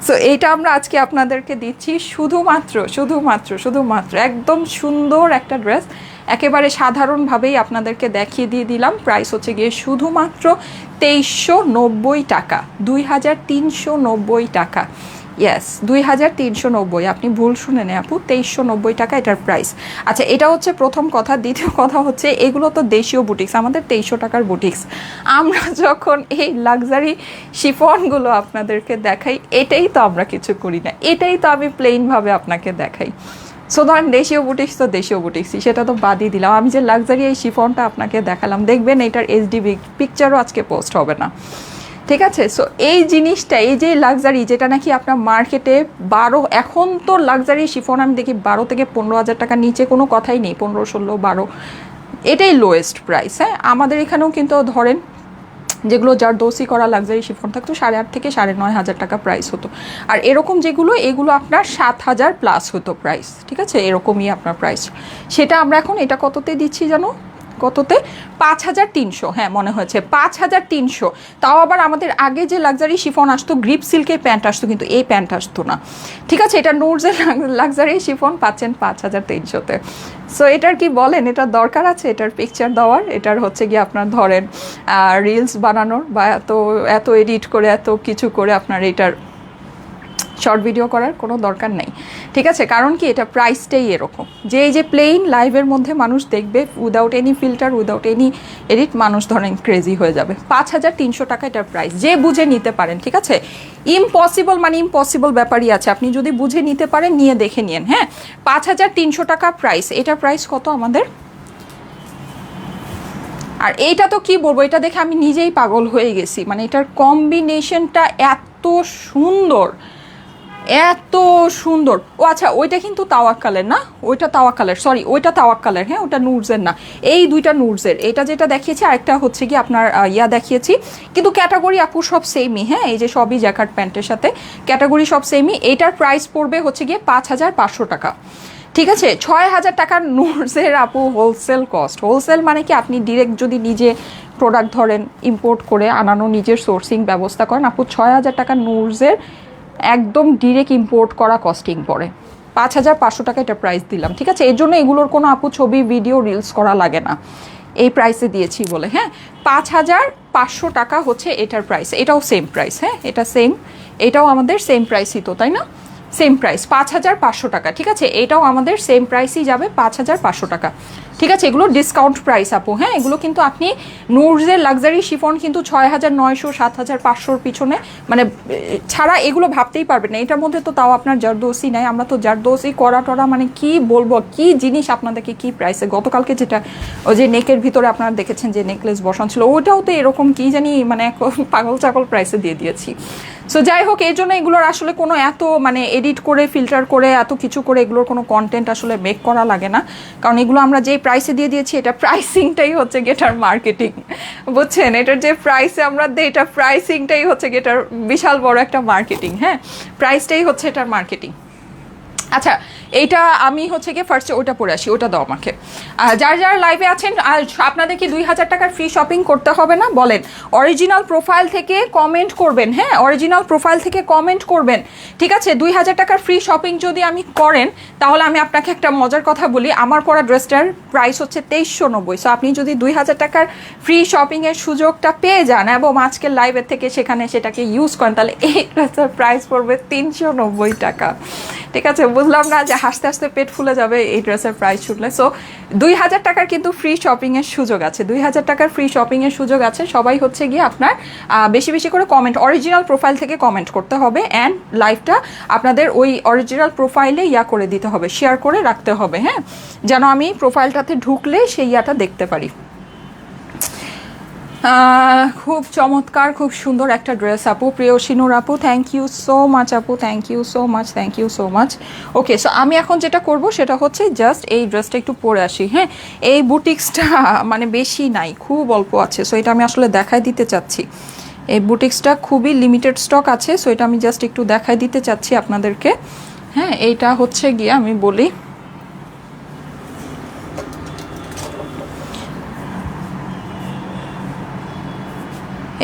সো এইটা আমরা আজকে আপনাদেরকে দিচ্ছি শুধুমাত্র একদম সুন্দর একটা ড্রেস, একেবারে সাধারণভাবেই আপনাদেরকে দেখিয়ে দিয়ে দিলাম। প্রাইস হচ্ছে গিয়ে শুধুমাত্র 2390 টাকা, 2390 টাকা, ইয়েস 2390, আপনি ভুল শুনে নেন আপু, 2390 টাকা এটার প্রাইস। আচ্ছা, এটা হচ্ছে প্রথম কথা। দ্বিতীয় কথা হচ্ছে এগুলো তো দেশীয় বুটিক্স, আমাদের 2300 টাকার বুটিক্স। আমরা যখন এই লাক্সারি শিফনগুলো আপনাদেরকে দেখাই, এটাই তো আমরা কিছু করি না, এটাই তো আমি প্লেনভাবে আপনাকে দেখাই। সো ধরেন দেশীয় বুটিক্স তো দেশীয় বুটিক্সই, সেটা তো বাদই দিলাম। আমি যে লাক্সারি এই শিফনটা আপনাকে দেখালাম, দেখবেন এটার এইচডি পিকচারও আজকে পোস্ট হবে না, ঠিক আছে। সো এই জিনিসটা, এই যে লাক্সারি যেটা নাকি আপনার মার্কেটে 12, এখন তো লাক্সারি শিফন আমি দেখি 12 থেকে 15,000 টাকার নিচে কোনো কথাই নেই, 15, 16, 12 এটাই লোয়েস্ট প্রাইস। হ্যাঁ, আমাদের এখানেও কিন্তু ধরেন যেগুলো জারদৌসি করা লাক্সারি শিফন থাকতো 8,500 থেকে 9,500 টাকা প্রাইস হতো, আর এরকম যেগুলো এগুলো আপনার 7,000 প্লাস হতো প্রাইস, ঠিক আছে, এরকমই আপনার প্রাইস। সেটা আমরা এখন এটা কততে দিচ্ছি জানো, কততে, 5,300, হ্যাঁ মনে হয়েছে 5,300। তাও আবার আমাদের আগে যে লাক্সারি শিফন আসতো, গ্রিপ সিল্কের প্যান্ট আসতো, কিন্তু এই প্যান্ট আসতো না, ঠিক আছে। এটা নুরজের লাক্সারি শিফন পাচ্ছেন 5,300-তে। সো এটার কি বলেন, এটার দরকার আছে এটার পিকচার দেওয়ার, এটার হচ্ছে গিয়ে আপনার ধরেন রিলস বানানোর, বা এত এডিট করে এত কিছু করে আপনার এটার শর্ট ভিডিও করার কোনো দরকার নেই, ঠিক আছে। কারণ কি, এটা প্রাইসটাই এরকম যে এই যে প্লেন লাইভের মধ্যে মানুষ দেখবে without any filter, without any edit, মানুষ ধরেন ক্রেজি হয়ে যাবে। 5,300 টাকা এটার প্রাইস, যে বুঝে নিতে পারেন, ঠিক আছে। ইম্পসিবল মানে ইম্পসিবল ব্যাপারই আছে, আপনি যদি বুঝে নিতে পারেন, নিয়ে দেখে নিন। হ্যাঁ, 5,300 টাকা প্রাইস। এটার প্রাইস কত আমাদের, আর এইটা তো কি বলবো, এটা দেখে আমি নিজেই পাগল হয়ে গেছি, মানে এটার কম্বিনেশনটা এত সুন্দর, এত সুন্দর। ও আচ্ছা, ওইটা কিন্তু তাওয়াক্কালের না, ওইটা তাওয়াক্কালের, সরি ওইটা তাওয়াক্কালের, হ্যাঁ ওটা নুরজের না। এই দুইটা নুরজের, এটা যেটা দেখিয়েছি আরেকটা হচ্ছে কি আপনার ইয়া দেখিয়েছি, কিন্তু ক্যাটাগরি আপু সব সেমই। হ্যাঁ এই যে সবই জ্যাকার্ড প্যান্টের সাথে ক্যাটাগরি সব সেমই। এটার প্রাইস পড়বে হচ্ছে গিয়ে 5,500 টাকা। ঠিক আছে, 6,000 টাকার নুরজের আপু হোলসেল কস্ট। হোলসেল মানে কি আপনি ডিরেক্ট যদি নিজে প্রোডাক্ট ধরেন ইম্পোর্ট করে আনানো, নিজের সোর্সিং ব্যবস্থা করেন, আপু 6,000 টাকার নুরজের একদম ডিরেক্ট ইম্পোর্ট করা কস্টিং পড়ে। 5,500 টাকা এটা প্রাইস দিলাম। ঠিক আছে, এর জন্য এগুলোর কোনো আপু ছবি ভিডিও রিলস করা লাগে না, এই প্রাইসে দিয়েছি বলে। হ্যাঁ 5,500 টাকা হচ্ছে এটার প্রাইস। এটাও সেম প্রাইস, হ্যাঁ এটা সেম, এটাও আমাদের সেম প্রাইসই তো, তাই না? সেম প্রাইস 5,500 টাকা। ঠিক আছে, এটাও আমাদের সেম প্রাইসই যাবে 5,500 টাকা। ঠিক আছে, এগুলো ডিসকাউন্ট প্রাইস আপু। হ্যাঁ এগুলো কিন্তু আপনি নুরজের লাক্সারি শিফন কিন্তু 6,900 7,500 পিছনে মানে ছাড়া এগুলো ভাবতেই পারবেন না। এটার মধ্যে তো তাও আপনার জারদোসি নাই, আমরা তো জারদোসি করা টরা মানে কি বলবো, কি জিনিস আপনাদেরকে কি প্রাইসে। গতকালকে যেটা ওই যে নেকের ভিতরে আপনারা দেখেছেন যে নেকলেস বসানো ছিল, ওটাও তো এরকম কি জানি মানে পাগল চাগল প্রাইসে দিয়ে দিয়েছি। সো যাই হোক, এই জন্য এগুলোর আসলে কোনো এত মানে এডিট করে ফিল্টার করে এত কিছু করে এগুলোর কোনো কন্টেন্ট আসলে মেক করা লাগে না, কারণ এগুলো আমরা যেই প্রাইসে দিয়ে দিয়েছি এটা প্রাইসিংটাই হচ্ছে গেটার মার্কেটিং, বুঝছেন? এটার যে প্রাইসে আমরা দিই এটা প্রাইসিংটাই হচ্ছে গেটার বিশাল বড় একটা মার্কেটিং। হ্যাঁ প্রাইসটাই হচ্ছে এটার মার্কেটিং। আচ্ছা এইটা আমি হচ্ছে গিয়ে ফার্স্টে ওটা পরে আসি, ওটা দাও আমাকে। যারা যারা লাইভে আছেন আপনাদের কি 2,000 টাকার ফ্রি শপিং করতে হবে না বলেন? অরিজিনাল প্রোফাইল থেকে কমেন্ট করবেন, হ্যাঁ অরিজিনাল প্রোফাইল থেকে কমেন্ট করবেন। ঠিক আছে, 2,000 টাকার ফ্রি শপিং যদি আমি করেন তাহলে আমি আপনাকে একটা মজার কথা বলি, আমার পরা ড্রেসটার প্রাইস হচ্ছে 2,390। সো আপনি যদি 2,000 টাকার ফ্রি শপিংয়ের সুযোগটা পেয়ে যান এবং আজকের লাইভের থেকে সেখানে সেটাকে ইউজ করেন, তাহলে এই ড্রেসের প্রাইস পড়বে 390 টাকা। ঠিক আছে, বুঝলাম না যে হাসতে হাসতে পেট ফুলে যাবে এই ড্রেসের প্রাইস শুনলে। সো 2,000 টাকার কিন্তু ফ্রি শপিংয়ের সুযোগ আছে, 2,000 টাকার ফ্রি শপিংয়ের সুযোগ আছে। সবাই হচ্ছে গিয়ে আপনার বেশি বেশি করে কমেন্ট, অরিজিনাল প্রোফাইল থেকে কমেন্ট করতে হবে অ্যান্ড লাইভটা আপনাদের ওই অরিজিনাল প্রোফাইলে ইয়া করে দিতে হবে, শেয়ার করে রাখতে হবে, হ্যাঁ যেন আমি প্রোফাইলটাতে ঢুকলে সেই ইয়াটা দেখতে পারি। খুব চমৎকার, খুব সুন্দর একটা ড্রেস আপু, প্রিয়সিনুর আপু, থ্যাংক ইউ সো মাচ আপু, thank you so much, thank you so much. Okay, so আমি এখন যেটা করব সেটা হচ্ছে জাস্ট এই ড্রেসটা একটু পরে আসি। হ্যাঁ এই বুটিক্সটা মানে বেশি নাই, খুব অল্প আছে, সো এটা আমি আসলে দেখাই দিতে চাচ্ছি। এই বুটিক্সটা খুবই লিমিটেড স্টক আছে, সো এটা আমি জাস্ট একটু দেখাই দিতে চাচ্ছি আপনাদেরকে। হ্যাঁ এইটা হচ্ছে গিয়ে আমি বলি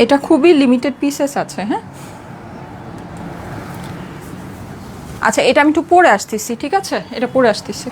এটা খুবই লিমিটেড পিসেস আছে। হ্যাঁ আচ্ছা এটা আমি একটু পরে আসতেছি, ঠিক আছে এটা পরে আসতেছি।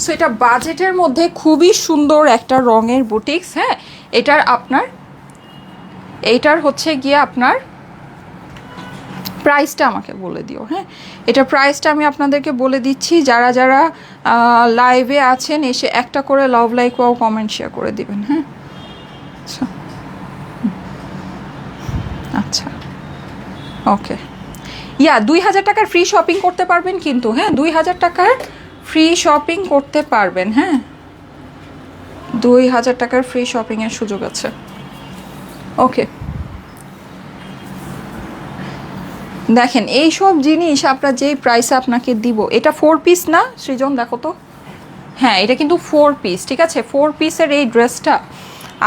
সো এটা বাজেটের মধ্যে খুবই সুন্দর একটা রঙের বুটিক্স। হ্যাঁ এটার আপনার এইটার হচ্ছে গিয়ে আপনার প্রাইসটা আমাকে বলে দিও। হ্যাঁ এটার প্রাইসটা আমি আপনাদেরকে বলে দিচ্ছি, যারা যারা লাইভে আছেন এসে একটা করে লাভ লাইক ও কমেন্ট শেয়ার করে দিবেন। হ্যাঁ আচ্ছা ওকে, ইয়া 2,000 টাকার ফ্রি শপিং করতে পারবেন কিন্তু। হ্যাঁ 2,000 টাকার ফ্রি শপিং করতে পারবেন। হ্যাঁ 2,000 টাকার ফ্রি শপিংয়ের সুযোগ আছে। ওকে দেখেন এইসব জিনিস আপনার যেই প্রাইসে আপনাকে দিব, এটা 4 পিস না সৃজন, দেখো তো হ্যাঁ এটা কিন্তু 4 পিস, ঠিক আছে? 4 পিসের এই ড্রেসটা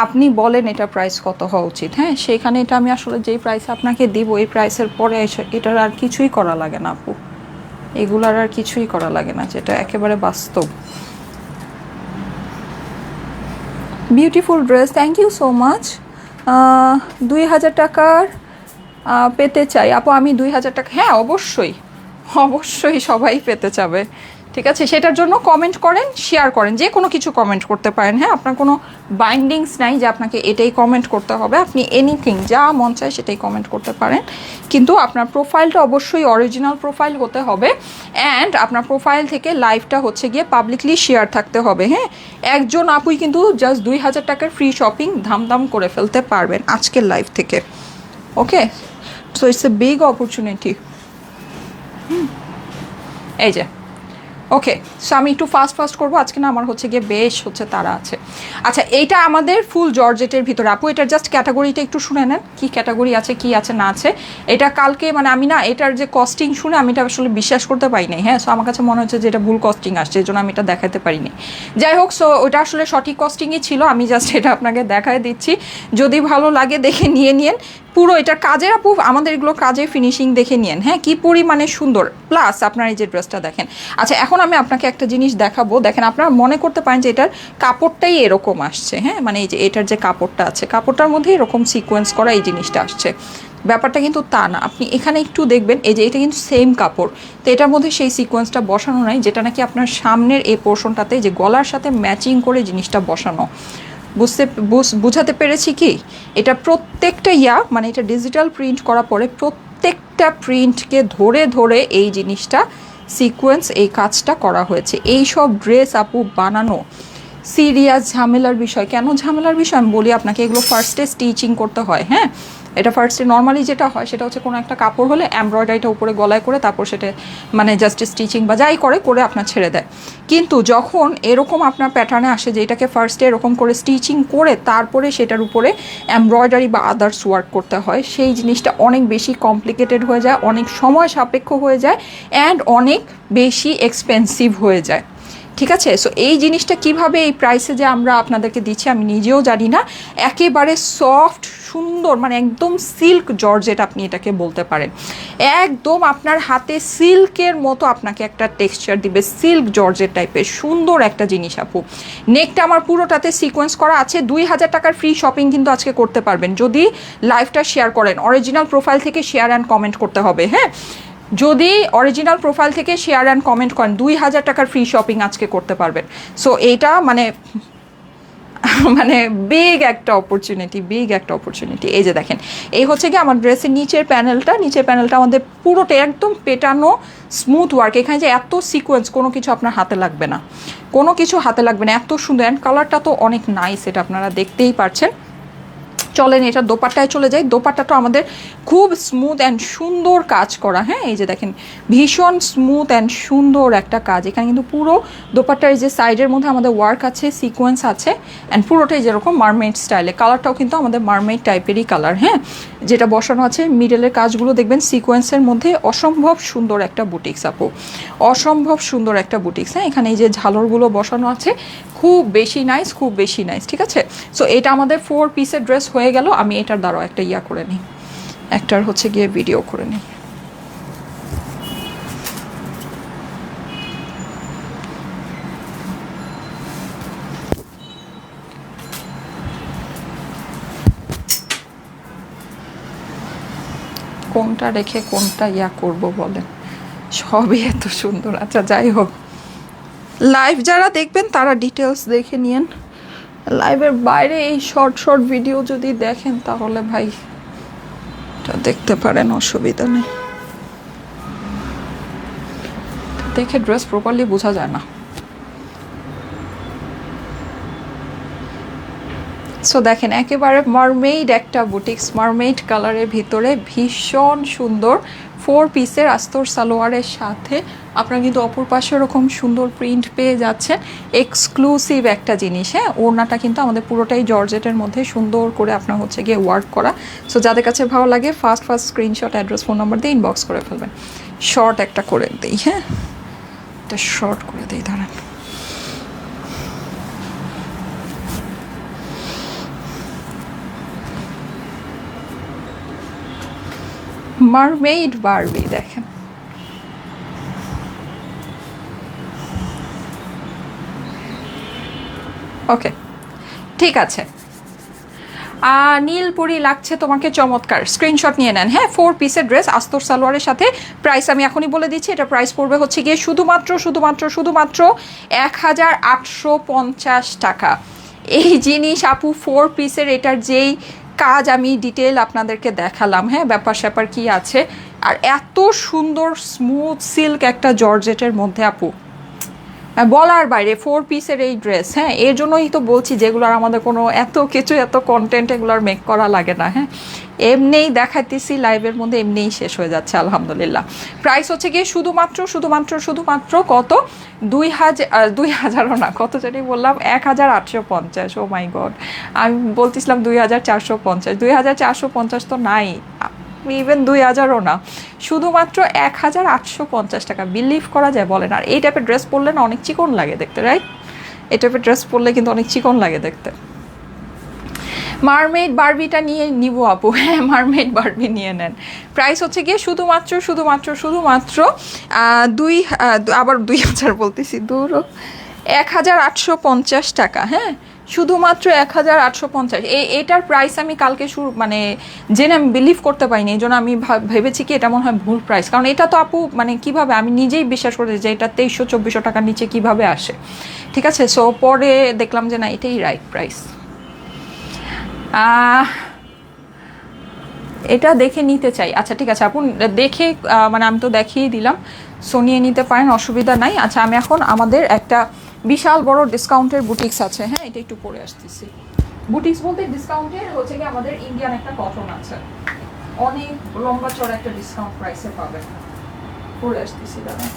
আপনি বলেন এটা প্রাইস কত হওয়া উচিত? হ্যাঁ সেইখানে এটা আমি আসলে যেই প্রাইসে আপনাকে দিব এই প্রাইসের পরে এটার আর কিছুই করা লাগে না আপু, এগুলার আর কিছুই করা লাগে না, যেটা একেবারে বাস্তব। Beautiful dress, thank you so much. 2000 টাকার পেতে চাই আপু আমি 2000 টাকা, হ্যাঁ অবশ্যই অবশ্যই সবাই পেতে চাবে, ঠিক আছে? সেটার জন্য কমেন্ট করেন, শেয়ার করেন, যে কোনো কিছু কমেন্ট করতে পারেন। হ্যাঁ আপনার কোনো বাইন্ডিংস নাই যে আপনাকে এটাই কমেন্ট করতে হবে, আপনি এনিথিং যা মন চায় সেটাই কমেন্ট করতে পারেন, কিন্তু আপনার প্রোফাইলটা অবশ্যই অরিজিনাল প্রোফাইল হতে হবে অ্যান্ড আপনার প্রোফাইল থেকে লাইভটা হচ্ছে গিয়ে পাবলিকলি শেয়ার থাকতে হবে। হ্যাঁ একজন আপুই কিন্তু জাস্ট 2000 টাকার ফ্রি শপিং ধামধাম করে ফেলতে পারবেন আজকের লাইভ থেকে। Okay, so it's a big opportunity. এই যে ওকে, সো আমি একটু ফাস্ট করবো আজকে, না আমার হচ্ছে গিয়ে বেশ হচ্ছে তারা আছে। আচ্ছা এইটা আমাদের ফুল জর্জেটের ভিতরে আপু, এটার জাস্ট ক্যাটাগরিটা একটু শুনে নেন, কি ক্যাটাগরি আছে কি আছে না আছে। এটা কালকে মানে আমি না এটার যে কস্টিং শুনে আমি এটা আসলে বিশ্বাস করতে পারি নাই। হ্যাঁ সো আমার কাছে মনে হচ্ছে যে এটা ভুল কস্টিং আসছে, এই জন্য আমি এটা দেখাতে পারিনি। যাই হোক, সো ওটা আসলে সঠিক কস্টিংই ছিল, আমি জাস্ট এটা আপনাকে দেখায় দিচ্ছি, যদি ভালো লাগে দেখে নিয়ে নিন। পুরো এটা কাজের আপু, আমাদের এগুলো কাজের ফিনিশিং দেখে নিন, হ্যাঁ কি পরিমাণে সুন্দর, প্লাস আপনার এই যে ড্রেসটা দেখেন। আচ্ছা এখন আমি আপনাকে একটা জিনিস দেখাবো, দেখেন আপনারা মনে করতে পারেন যে এটার কাপড়টাই এরকম আসছে, হ্যাঁ মানে এই যে এটার যে কাপড়টা আছে কাপড়টার মধ্যে এরকম সিকোয়েন্স করা এই জিনিসটা আসছে, ব্যাপারটা কিন্তু তা না। আপনি এখানে একটু দেখবেন এই যে এটা কিন্তু সেম কাপড়, তো এটার মধ্যে সেই সিকোয়েন্সটা বসানো নাই, যেটা নাকি আপনার সামনের এই পোর্শনটাতে যে গলার সাথে ম্যাচিং করে জিনিসটা বসানো। বুঝাতে পেরেছি কি? এটা প্রত্যেকটা মানে এটা ডিজিটাল প্রিন্ট করা পরে প্রত্যেকটা প্রিন্টকে ধরে ধরে এই জিনিসটা সিকোয়েন্স এই কাজটা করা হয়েছে। এই সব ড্রেস আপু বানানো সিরিয়াস ঝামেলার বিষয়। কেন ঝামেলার বিষয় আমি বলি আপনাকে, এগুলো ফার্স্টে স্টিচিং করতে হয়। হ্যাঁ এটা ফার্স্টে নর্মালি যেটা হয় সেটা হচ্ছে কোনো একটা কাপড় হলে এমব্রয়ডারিটা উপরে গলায় করে তারপর সেটা মানে জাস্ট স্টিচিং বা যাই করে করে আপনার ছেড়ে দেয়, কিন্তু যখন এরকম আপনার প্যাটার্নে আসে যে এটাকে ফার্স্টে এরকম করে স্টিচিং করে তারপরে সেটার উপরে এমব্রয়ডারি বা আদার্স ওয়ার্ক করতে হয়, সেই জিনিসটা অনেক বেশি কমপ্লিকেটেড হয়ে যায়, অনেক সময় সাপেক্ষ হয়ে যায় অ্যান্ড অনেক বেশি এক্সপেন্সিভ হয়ে যায়, ঠিক আছে? সো এই জিনিসটা কিভাবে এই প্রাইসে যে আমরা আপনাদেরকে দিচ্ছি আমি নিজেও জানি না। একেবারে সফট সুন্দর মানে একদম সিল্ক জর্জেট আপনি এটাকে বলতে পারেন, একদম আপনার হাতে সিল্কের মতো আপনাকে একটা টেক্সচার দিবে, সিল্ক জর্জেট টাইপের সুন্দর একটা জিনিস আপু। নেকটা আমার পুরোটাতে সিকোয়েন্স করা আছে। 2000 টাকার ফ্রি শপিং কিন্তু আজকে করতে পারবেন যদি লাইভটা শেয়ার করেন, অরিজিনাল প্রোফাইল থেকে শেয়ার অ্যান্ড কমেন্ট করতে হবে। হ্যাঁ যদি অরিজিনাল প্রোফাইল থেকে শেয়ার অ্যান্ড কমেন্ট করেন 2000 টাকার ফ্রি শপিং আজকে করতে পারবেন। সো এইটা মানে মানে বিগ একটা অপরচুনিটি। এই যে দেখেন এই হচ্ছে কি আমার ড্রেসের নিচের প্যানেলটা আমাদের পুরোটাই একদম পেটানো স্মুথ ওয়ার্ক। এখানে যে এত সিকোয়েন্স কোনো কিছু আপনার হাতে লাগবে না, এত সুন্দর অ্যান্ড কালারটা তো অনেক নাইস, এটা আপনারা দেখতেই পারছেন। চলেন এটা দোপাট্টায় চলে যাই। দোপাট্টাটা আমাদের খুব স্মুথ অ্যান্ড সুন্দর কাজ করা। হ্যাঁ এই যে দেখেন ভীষণ স্মুথ অ্যান্ড সুন্দর একটা কাজ, এখানে কিন্তু পুরো দোপাট্টার যে সাইডের মধ্যে আমাদের ওয়ার্ক আছে, সিকোয়েন্স আছে অ্যান্ড পুরোটাই যেরকম মারমেড স্টাইলে, কালারটাও কিন্তু আমাদের মারমেড টাইপেরই কালার। হ্যাঁ যেটা বসানো আছে মিডলের কাজগুলো দেখবেন সিকোয়েন্সের মধ্যে অসম্ভব সুন্দর একটা বুটিক্স আপু, হ্যাঁ এখানে এই যে ঝালরগুলো বসানো আছে খুব বেশি নাইস, ঠিক আছে? সো এটা আমাদের 4 পিসের ড্রেস হয়ে গেল। আমি এটার দ্বারা একটা করে নিই, একটার হচ্ছে গিয়ে ভিডিও করে নিই। কোনটা রেখে কোনটা করব বলেন, সবই এত সুন্দর। আচ্ছা যাই হোক, লাইভ যারা দেখবেন তারা ডিটেলস দেখে নিন, লাইভের বাইরে এই শর্ট ভিডিও যদি দেখেন তাহলে ভাই এটা দেখতে পারেন, অসুবিধা নেই। দেখে ড্রেস প্রপারলি বোঝা যায় না। সো দেখেন একেবারে মারমেইড একটা বুটিক্স, মারমেইড কালারের ভিতরে ভীষণ সুন্দর 4 পিসের আস্তর সালোয়ারের সাথে আপনারা কিন্তু অপর পাশে এরকম সুন্দর প্রিন্ট পেয়ে যাচ্ছেন, এক্সক্লুসিভ একটা জিনিস। হ্যাঁ ওড়নাটা কিন্তু আমাদের পুরোটাই জর্জেটের মধ্যে সুন্দর করে আপনার হচ্ছে গিয়ে ওয়ার্ক করা। সো যাদের কাছে ভালো লাগে first screenshot, address, phone number দিয়ে ইনবক্স করে ফেলবেন। শর্ট একটা করে দিই, হ্যাঁ এটা শর্ট করে দিই, ধরেন মারমেইড বারবি দেখেন, ওকে ঠিক আছে। নীলপুরি লাগছে তোমাকে, চমৎকার, স্ক্রিনশট নিয়ে নেন। হ্যাঁ 4 পিসের ড্রেস আস্তর সালোয়ারের সাথে। প্রাইস আমি এখনই বলে দিচ্ছি, এটা প্রাইস পড়বে হচ্ছে গিয়ে শুধুমাত্র 1850 টাকা। এই জিনিস আপু 4 পিসের, এটার যেই কাজ আমি ডিটেল আপনাদেরকে দেখালাম, হ্যাঁ ব্যাপার স্যাপার কী আছে, আর এত সুন্দর স্মুথ সিল্ক একটা জর্জেটের মধ্যে আপু, বলার বাইরে 4 পিসের এই ড্রেস। হ্যাঁ এর জন্যই তো বলছি যেগুলোর আমাদের কোনো এত কিছু এত কন্টেন্ট এগুলোর মেক করা লাগে না। হ্যাঁ এমনিই দেখাইতেছি লাইভের মধ্যে, এমনিই শেষ হয়ে যাচ্ছে আলহামদুলিল্লাহ। প্রাইস হচ্ছে গিয়ে শুধুমাত্র কত, 2000ও না, কত জানি বললাম, 1850। ও মাই গড, আমি বলতেছিলাম 2450, 2450 তো নাই, ইভেন 2000ও না, শুধুমাত্র 1850 টাকা। বিলিভ করা যায় বলেন? আর এই টাইপের ড্রেস পরলে না অনেক চিকন লাগে দেখতে, রাইট? এই টাইপের ড্রেস পরলে কিন্তু অনেক চিকন লাগে দেখতে। মারমেড বারবিটা নিয়ে নিব আপু, হ্যাঁ মারমেড বারবি নিয়ে নেন। প্রাইস হচ্ছে গিয়ে শুধুমাত্র 2000 বলতেছি, 1850 টাকা। হ্যাঁ শুধুমাত্র 1850। এটার প্রাইস আমি কালকে মানে জেনে আমি বিলিভ করতে পারিনি, এই জন্য আমি ভেবেছি কি এটা মনে হয় ভুল প্রাইস, কারণ এটা তো আপু মানে কিভাবে, আমি নিজেই বিশ্বাস করেছি যে এটা 2300-2400 টাকার নিচে কিভাবে আসে। ঠিক আছে, সো পরে দেখলাম যে না এটাই রাইট প্রাইস। এটা দেখে নিতে চাই, আচ্ছা ঠিক আছে আপু দেখে, মানে আমি তো দেখিয়ে দিলাম, সো নিয়ে নিতে পারেন, অসুবিধা নাই। আচ্ছা আমি এখন আমাদের একটা বিশাল বড় ডিসকাউন্টের বুটিক্স আছে, হ্যাঁ এটা একটু পরে আসতেছি। বুটিক্স বলতে ডিসকাউন্টের হচ্ছে কি আমাদের ইন্ডিয়ান একটা কটন আছে, অনেক লম্বা চড়া একটা ডিসকাউন্ট প্রাইসে পাবেন, পরে আসতেছি দাদা।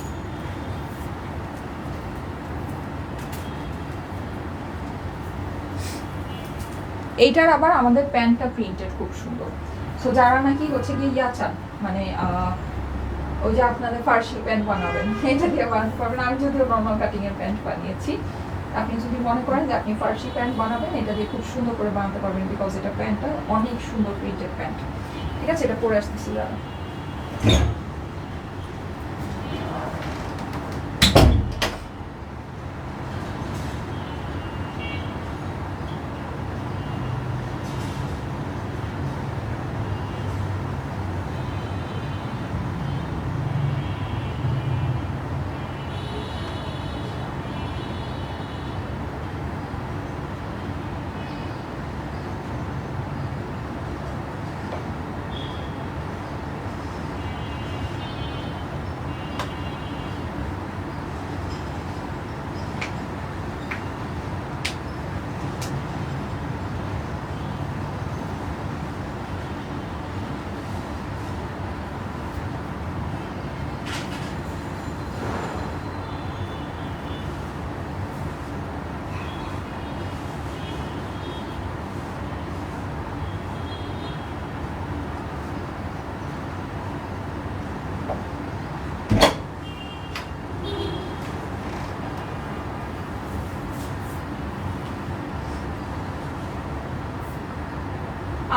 এইটার আবার আমাদের প্যান্টটা প্রিন্টেড খুব সুন্দর, সো যারা নাকি হচ্ছে কি ইয়া চান, মানে ওই যে আপনাদের ফার্সি প্যান্ট বানাবেন, এটা দিয়ে বানাতে পারবেন। আমি যদিও নর্মাল কাটিং এর প্যান্ট বানিয়েছি, আপনি যদি মনে করেন যে আপনি ফার্সি প্যান্ট বানাবেন, এটা দিয়ে খুব সুন্দর করে বানাতে পারবেন, বিকজ এটা প্যান্টটা অনেক সুন্দর প্রিন্টেড প্যান্ট। ঠিক আছে, এটা পরে আসতেছি দাদা।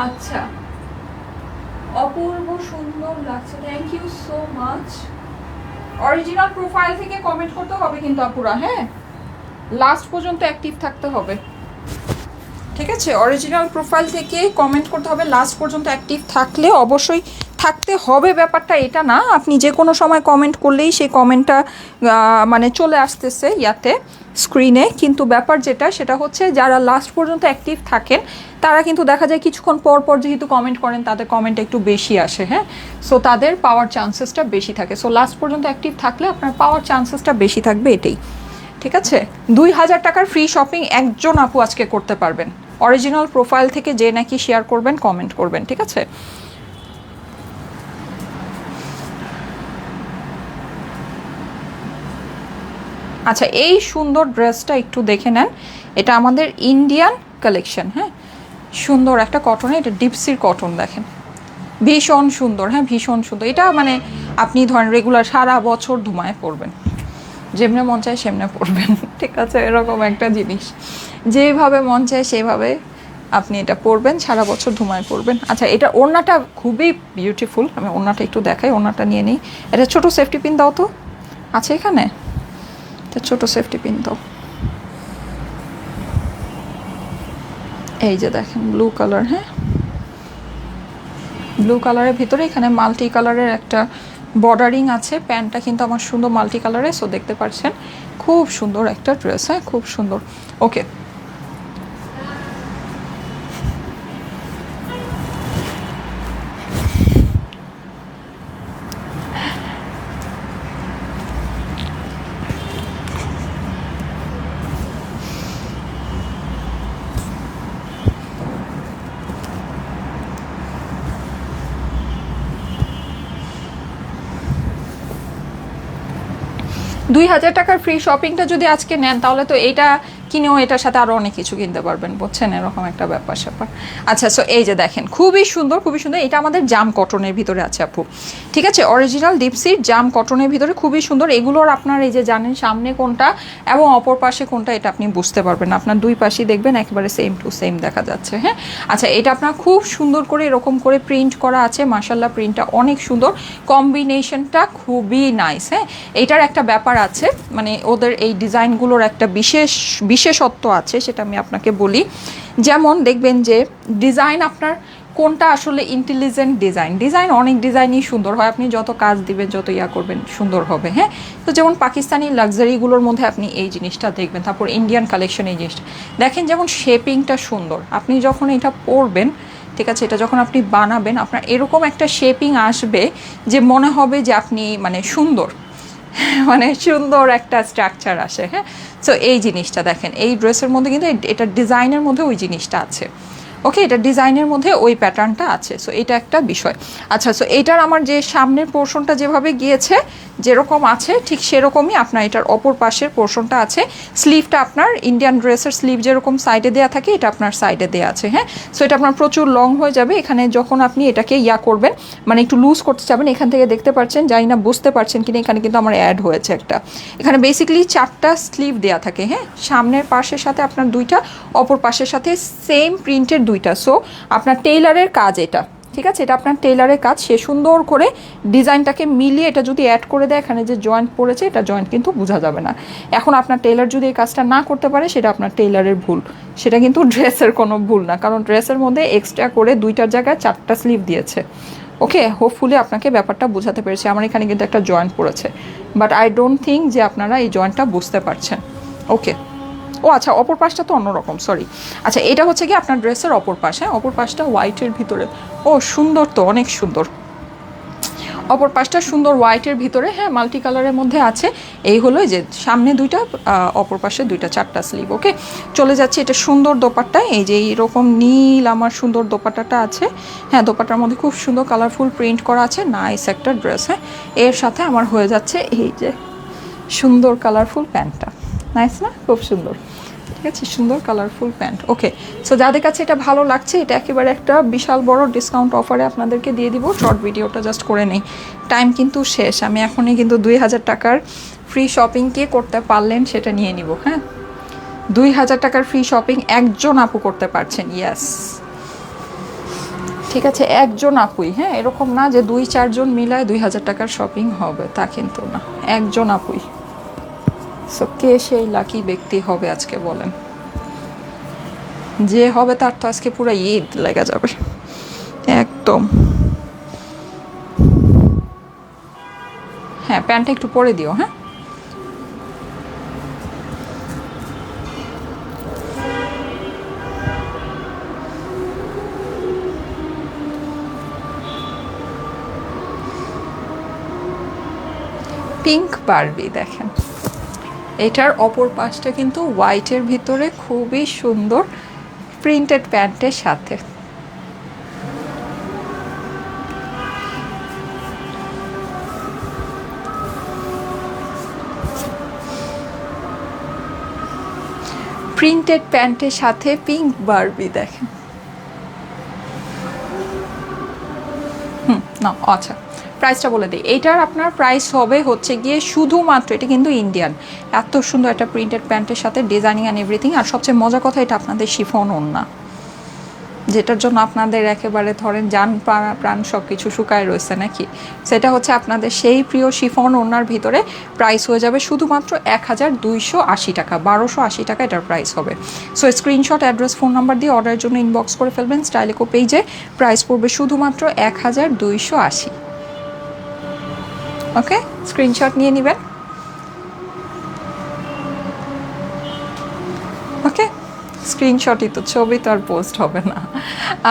আচ্ছা অপূর্ব সুন্দর লাগছে, thank you so much. Original profile থেকে কমেন্ট করতে হবে কিন্তু আপুরা, হ্যাঁ লাস্ট পর্যন্ত অ্যাক্টিভ থাকতে হবে। ঠিক আছে, অরিজিনাল প্রোফাইল থেকে কমেন্ট করতে হবে, লাস্ট পর্যন্ত অ্যাক্টিভ থাকলে অবশ্যই থাকতে হবে। ব্যাপারটা এটা না আপনি যে কোনো সময় কমেন্ট করলেই সেই কমেন্টটা মানে চলে আসতেছে ইয়াতে স্ক্রিনে, কিন্তু ব্যাপার যেটা সেটা হচ্ছে যারা লাস্ট পর্যন্ত অ্যাক্টিভ থাকেন তারা কিন্তু দেখা যায় কিছুক্ষণ পর পর যেহেতু কমেন্ট করেন তাদের কমেন্ট একটু বেশি আসে, হ্যাঁ সো তাদের পাওয়ার চান্সেসটা বেশি থাকে। সো লাস্ট পর্যন্ত অ্যাক্টিভ থাকলে আপনার পাওয়ার চান্সেসটা বেশি থাকবে, এটাই। ঠিক আছে, 2000 টাকার ফ্রি শপিং একজন আপু আজকে করতে পারবেন, অরিজিনাল প্রোফাইল থেকে যে নাকি শেয়ার করবেন, কমেন্ট করবেন। ঠিক আছে, আচ্ছা এই সুন্দর ড্রেসটা একটু দেখে নেন, এটা আমাদের ইন্ডিয়ান কালেকশন, হ্যাঁ সুন্দর একটা কটনে, এটা ডিপসির কটন, দেখেন ভীষণ সুন্দর, হ্যাঁ ভীষণ সুন্দর। এটা মানে আপনি ধরেন রেগুলার সারা বছর ধুমায় পরবেন, যেমনে মন চায় সেমনে পরবেন। ঠিক আছে, এরকম একটা জিনিস, যেভাবে মন চায় সেভাবে আপনি এটা পরবেন, সারা বছর ধুমায় পরবেন। আচ্ছা, এটা ওড়নাটা খুবই বিউটিফুল, আমি ওড়নাটা একটু দেখাই, ওড়নাটা নিয়ে নিই। এটা ছোট সেফটি পিন দাও তো, আছে এখানে, এটা ছোট সেফটি পিন দাও। এই যে দেখেন ব্লু কালার, হ্যাঁ ব্লু কালারের ভিতরে এখানে মাল্টি কালারের একটা বর্ডারিং আছে। প্যান্টটা কিন্তু আমার সুন্দর মাল্টি কালারে, সো দেখতে পাচ্ছেন খুব সুন্দর একটা ড্রেস, হ্যাঁ খুব সুন্দর। ওকে, 2000 টাকার ফ্রি শপিংটা যদি আজকে নেন তাহলে তো এটা কিনেও এটার সাথে আরও অনেক কিছু কিনতে পারবেন, বুঝছেন, এরকম একটা ব্যাপার স্যাপার। আচ্ছা, সো এই যে দেখেন খুবই সুন্দর, খুবই সুন্দর। এটা আমাদের জাম কটনের ভিতরে আছে আপু, ঠিক আছে, অরিজিনাল ডিপসির জাম কটনের ভিতরে, খুবই সুন্দর। এগুলোর আপনার এই যে জানেন সামনে কোনটা এবং অপর পাশে কোনটা এটা আপনি বুঝতে পারবেন, আপনার দুই পাশেই দেখবেন একেবারে সেম টু সেম দেখা যাচ্ছে, হ্যাঁ। আচ্ছা, এটা আপনার খুব সুন্দর করে এরকম করে প্রিন্ট করা আছে, মাশাল্লাহ প্রিন্টটা অনেক সুন্দর, কম্বিনেশনটা খুবই নাইস, হ্যাঁ। এইটার একটা ব্যাপার আছে, মানে ওদের এই ডিজাইনগুলোর একটা বিশেষত্ব আছে, সেটা আমি আপনাকে বলি। যেমন দেখবেন যে ডিজাইন আপনার কোনটা আসলে ইন্টেলিজেন্ট ডিজাইন অনেক ডিজাইনই সুন্দর হয়, আপনি যত কাজ দিবেন যত ইয়া করবেন সুন্দর হবে, হ্যাঁ। তো যেমন পাকিস্তানি লাক্সারিগুলোর মধ্যে আপনি এই জিনিসটা দেখবেন, তারপর ইন্ডিয়ান কালেকশন এই জিনিসটা দেখেন, যেমন শেপিংটা সুন্দর, আপনি যখন এটা পরবেন, ঠিক আছে, এটা যখন আপনি বানাবেন আপনার এরকম একটা শেপিং আসবে যে মনে হবে যে আপনি মানে সুন্দর, মানে সুন্দর একটা স্ট্রাকচার আসে, হ্যাঁ। সো এই জিনিসটা দেখেন এই ড্রেসের মধ্যে কিন্তু এটা ডিজাইনের মধ্যে ওই জিনিসটা আছে, ওকে, এটা ডিজাইনের মধ্যে ওই প্যাটার্নটা আছে, সো এটা একটা বিষয়। আচ্ছা, সো এটার আমার যে সামনের পোর্শনটা যেভাবে গিয়েছে যেরকম আছে ঠিক সেরকমই আপনার এটার অপর পাশের পোর্শনটা আছে। স্লিভটা আপনার ইন্ডিয়ান ড্রেসের স্লিভ যেরকম সাইডে দেওয়া থাকে এটা আপনার সাইডে দেওয়া আছে, হ্যাঁ। সো এটা আপনার প্রচুর লং হয়ে যাবে, এখানে যখন আপনি এটাকে ইয়া করবেন মানে একটু লুজ করতে চাবেন, এখান থেকে দেখতে পাচ্ছেন, জানি না বুঝতে পারছেন কিনা, এখানে কিন্তু আমার অ্যাড হয়েছে একটা, এখানে বেসিক্যালি 4টা স্লিভ দেওয়া থাকে, হ্যাঁ, সামনের পাশের সাথে আপনার 2টা, অপর পাশের সাথে সেম প্রিন্টের 2টা। সো আপনার টেইলারের কাজ এটা, ঠিক আছে, এটা আপনার টেইলারের কাজ, সে সুন্দর করে ডিজাইনটাকে মিলিয়ে এটা যদি অ্যাড করে দেয়, এখানে যে জয়েন্ট পড়েছে এটা জয়েন্ট কিন্তু বোঝা যাবে না। এখন আপনার টেইলার যদি এই কাজটা না করতে পারে সেটা আপনার টেইলারের ভুল, সেটা কিন্তু ড্রেসের কোনো ভুল না, কারণ ড্রেসের মধ্যে এক্সট্রা করে 2টার জায়গায় 4টা স্লিভ দিয়েছে, ওকে। হোপফুলি আপনাকে ব্যাপারটা বোঝাতে পেরেছি, আমার এখানে কিন্তু একটা জয়েন্ট পড়েছে, বাট আই ডোন্ট থিঙ্ক যে আপনারা এই জয়েন্টটা বুঝতে পারছেন, ওকে। ও আচ্ছা, অপর পাশটা তো অন্যরকম, সরি। আচ্ছা, এটা হচ্ছে কি আপনার ড্রেসের অপর পাশ, হ্যাঁ, অপর পাশটা হোয়াইটের ভিতরে, ও সুন্দর তো, অনেক সুন্দর, অপর পাশটা সুন্দর হোয়াইটের ভিতরে, হ্যাঁ, মাল্টি কালারের মধ্যে আছে। এই হলো যে সামনে 2টা, অপর পাশে 2টা, 4টা স্লিভ, ওকে। চলে যাচ্ছে এটা সুন্দর দোপাট্টা, এই যে এইরকম নীল আমার সুন্দর দোপাট্টাটা আছে, হ্যাঁ, দোপাট্টার মধ্যে খুব সুন্দর কালারফুল প্রিন্ট করা আছে, নাইস একটা ড্রেস, হ্যাঁ। এর সাথে আমার হয়ে যাচ্ছে এই যে সুন্দর কালারফুল প্যান্টটা, নাইস না, খুব সুন্দর, ঠিক আছে, সুন্দর কালারফুল প্যান্ট, ওকে। সো যাদের কাছে এটা ভালো লাগছে, এটা একেবারে একটা বিশাল বড় ডিসকাউন্ট অফারে আপনাদেরকে দিয়ে দিব। শর্ট ভিডিওটা জাস্ট করে নেই, টাইম কিন্তু শেষ, আমি এখনই কিন্তু 2000 টাকার ফ্রি শপিং কে করতে পারলেন সেটা নিয়ে নিব, হ্যাঁ। 2000 টাকার ফ্রি শপিং একজন আপু করতে পারছেন, ইয়েস, ঠিক আছে, একজন আপুই, হ্যাঁ, এরকম না যে 2-4 জন মিলায় 2000 টাকার শপিং হবে, তা কিন্তু না, একজন আপুই। সো কে সেই লাকি ব্যক্তি হবে আজকে বলেন, যে হবে তার তো আজকে পুরো ঈদ লেগে যাবে একদম। হ্যাঁ, প্যান্টটা একটু পরে দিও, হ্যাঁ। পিঙ্ক বারবি দেখেন, এটার অপর পাশটা কিন্তু হোয়াইটের ভিতরে খুবই সুন্দর প্রিন্টেড প্যান্টের সাথে, প্রিন্টেড প্যান্টের সাথে পিঙ্ক বারবি দেখেন, না আচ্ছা, প্রাইসটা বলে দিই, এইটার আপনার প্রাইস হবে হচ্ছে গিয়ে শুধুমাত্র, এটা কিন্তু ইন্ডিয়ান, এত সুন্দর একটা প্রিন্টেড প্যান্টের সাথে ডিজাইনিং অ্যান্ড এভরিথিং, আর সবচেয়ে মজার কথা এটা আপনাদের শিফন ওড়না, যেটার জন্য আপনাদের একেবারে ধরেন যান প্রাণ সব কিছু শুকায় রয়েছে নাকি, সেটা হচ্ছে আপনাদের সেই প্রিয় শিফন ওনার ভিতরে প্রাইস হয়ে যাবে শুধুমাত্র 1280 টাকা, 1280 টাকা এটার প্রাইস হবে। So screenshot, address, phone number দিয়ে অর্ডারের জন্য ইনবক্স করে ফেলবেন স্টাইলিকো পেজে। প্রাইস পড়বে শুধুমাত্র 1280। ওকে, স্ক্রিনশট নিয়ে নেবেন। ওকে, স্ক্রিনশটই তো, ছবি তো আর পোস্ট হবে না।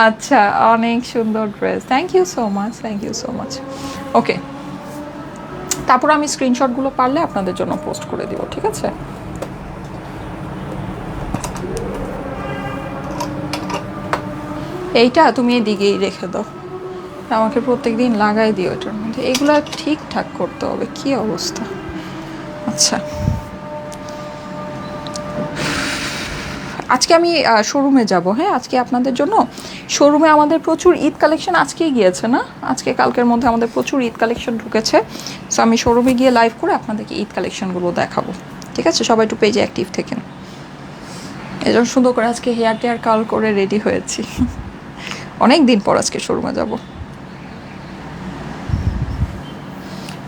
আচ্ছা, অনেক সুন্দর dress, thank you so much, thank you so much. Okay, তারপর আমি স্ক্রিনশটগুলো পারলে আপনাদের জন্য পোস্ট করে দিব, ঠিক আছে? এইটা তুমি এদিকেই রেখে দাও, আমাকে প্রত্যেক দিন লাগাই দিও এটার মধ্যে, এগুলো ঠিকঠাক করতে হবে, কি অবস্থা। আচ্ছা, আজকে আমি শোরুমে যাব, হ্যাঁ আজকে আপনাদের জন্য শোরুমে আমাদের প্রচুর ঈদ কালেকশন আজকেই গিয়েছে না, আজকে কালকের মধ্যে আমাদের প্রচুর ঈদ কালেকশন ঢুকেছে। সো আমি শোরুমে গিয়ে লাইভ করে আপনাদেরকে ঈদ কালেকশনগুলো দেখাবো, ঠিক আছে? সবাই একটু পেজে অ্যাক্টিভ থাকেন। এজন্য সুন্দর করে আজকে হেয়ার টেয়ার কাল করে রেডি হয়েছি, অনেক দিন পর আজকে শোরুমে যাব।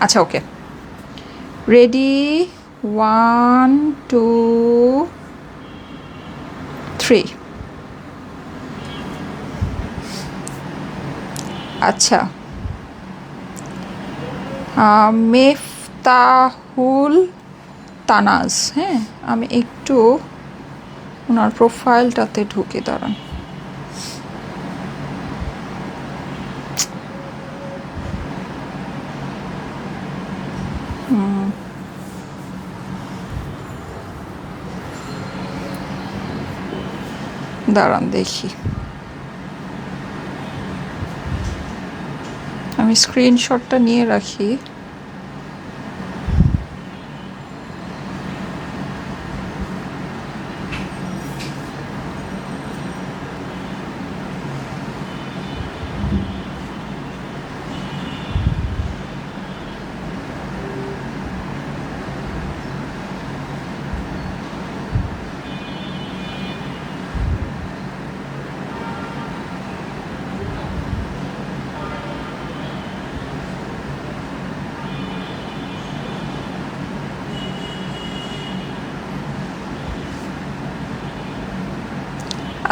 আচ্ছা, ওকে, রেডি, 1 2 3। আচ্ছা, মেফতাহুল তানাজ, হ্যাঁ আমি একটু ওনার প্রোফাইলটাতে ঢুকে দাঁড়ান। দাঁড়ান দেখি, আমি স্ক্রিনশটটা নিয়ে রাখি।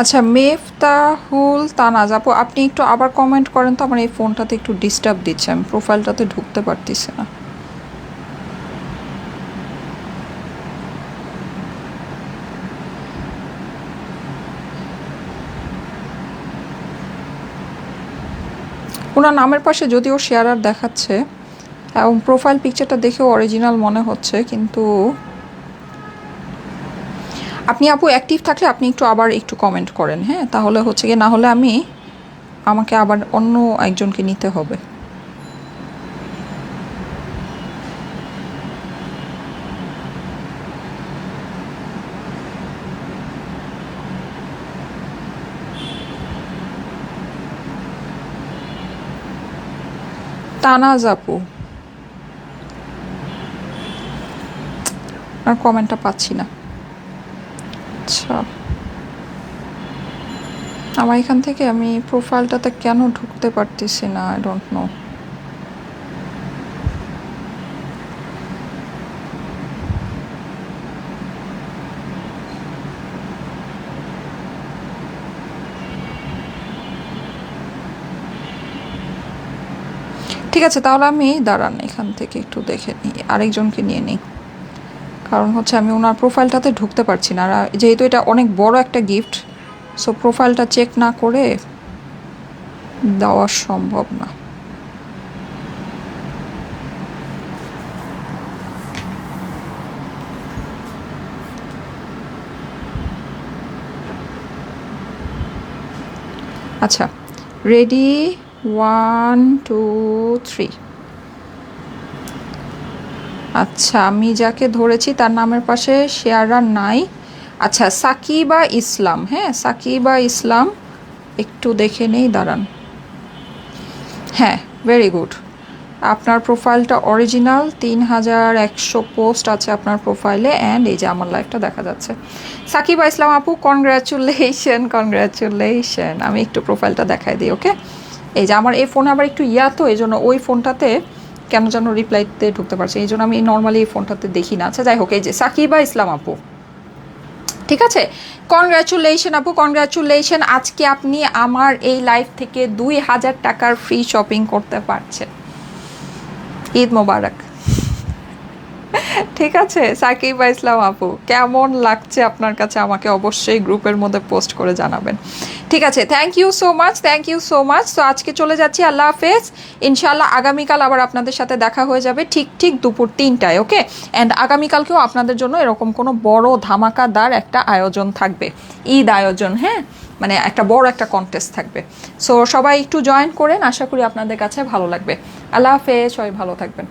আচ্ছা, মেফতাহুল তানাজ আপু, আপনি একটু আবার কমেন্ট করেন তো, আমার এই ফোনটাতে একটু ডিস্টার্ব দিচ্ছে, আমি প্রোফাইলটাতে ঢুকতে পারতেছি না। ওনার নামের পাশে যদিও শেয়ারার দেখাচ্ছে এবং প্রোফাইল পিকচারটা দেখেও অরিজিনাল মনে হচ্ছে, কিন্তু আপনি আপু অ্যাক্টিভ থাকলে আপনি একটু আবার একটু কমেন্ট করেন, হ্যাঁ তাহলে হচ্ছে কি, না হলে আমাকে আবার অন্য একজনকে নিতে হবে। তানাজ আপু, আর কমেন্টটা পাচ্ছি না। আচ্ছা, আমার এখান থেকে আমি প্রোফাইলটাতে কেন ঢুকতে পারতেছি না, আই ডোন্ট নো। ঠিক আছে, তাহলে আমি দাঁড়ান এখান থেকে একটু দেখে নিই, আরেকজনকে নিয়ে নিই, কারণ হচ্ছে আমি ওনার প্রোফাইলটাতে ঢুকতে পারছি না, আর যেহেতু এটা অনেক বড় একটা গিফট, সো প্রোফাইলটা চেক না করে দেওয়া সম্ভব না। আচ্ছা, রেডি, 1 2 3। আচ্ছা, আমি যাকে ধরেছি তার নামের পাশে শেয়ারার নাই। আচ্ছা, সাকিবা ইসলাম, হ্যাঁ সাকিবা ইসলাম, একটু দেখে নেই, দাঁড়ান। হ্যাঁ, ভেরি গুড। আপনার প্রোফাইলটা অরিজিনাল, 3100 পোস্ট আছে আপনার প্রোফাইলে, অ্যান্ড এই যে আমার লাইফটা দেখা যাচ্ছে। সাকিবা ইসলাম আপু, কনগ্রাচুলেশন। আমি একটু প্রোফাইলটা দেখাই দিই, ওকে? এই যে আমার এই ফোনে আবার একটু তো এই জন্য ওই ফোনটাতে কেন যেন রিপ্লাইতে ঢুকতে পারছে, এই জন্য আমি নর্মালি এই ফোনটাতে দেখি না। আচ্ছা যাই হোক, এই যে সাকিবা ইসলাম আপু, ঠিক আছে? কনগ্রাচুলেশন আপু, কনগ্রাচুলেশন। আজকে আপনি আমার এই লাইফ থেকে 2000 টাকার ফ্রি শপিং করতে পারছেন। ঈদ মোবারক। ঠিক আছে সাকিবা ইসলাম আপু, কেমন লাগছে আপনার কাছে আমাকে অবশ্যই গ্রুপের মধ্যে পোস্ট করে জানাবেন। ঠিক আছে, থ্যাংক ইউ সো মাচ। তো আজকে চলে যাচ্ছি, আল্লাহ হাফেজ। ইনশাল্লাহ আগামীকাল আবার আপনাদের সাথে দেখা হয়ে যাবে ঠিক দুপুর 3টায়, ওকে? অ্যান্ড আগামীকালকেও আপনাদের জন্য এরকম কোনো বড় ধামাকাদার একটা আয়োজন থাকবে, ঈদ আয়োজন, হ্যাঁ, মানে একটা বড় একটা কন্টেস্ট থাকবে। সো সবাই একটু জয়েন করেন, আশা করি আপনাদের কাছে ভালো লাগবে। আল্লাহ হাফেজ, সবাই ভালো থাকবেন।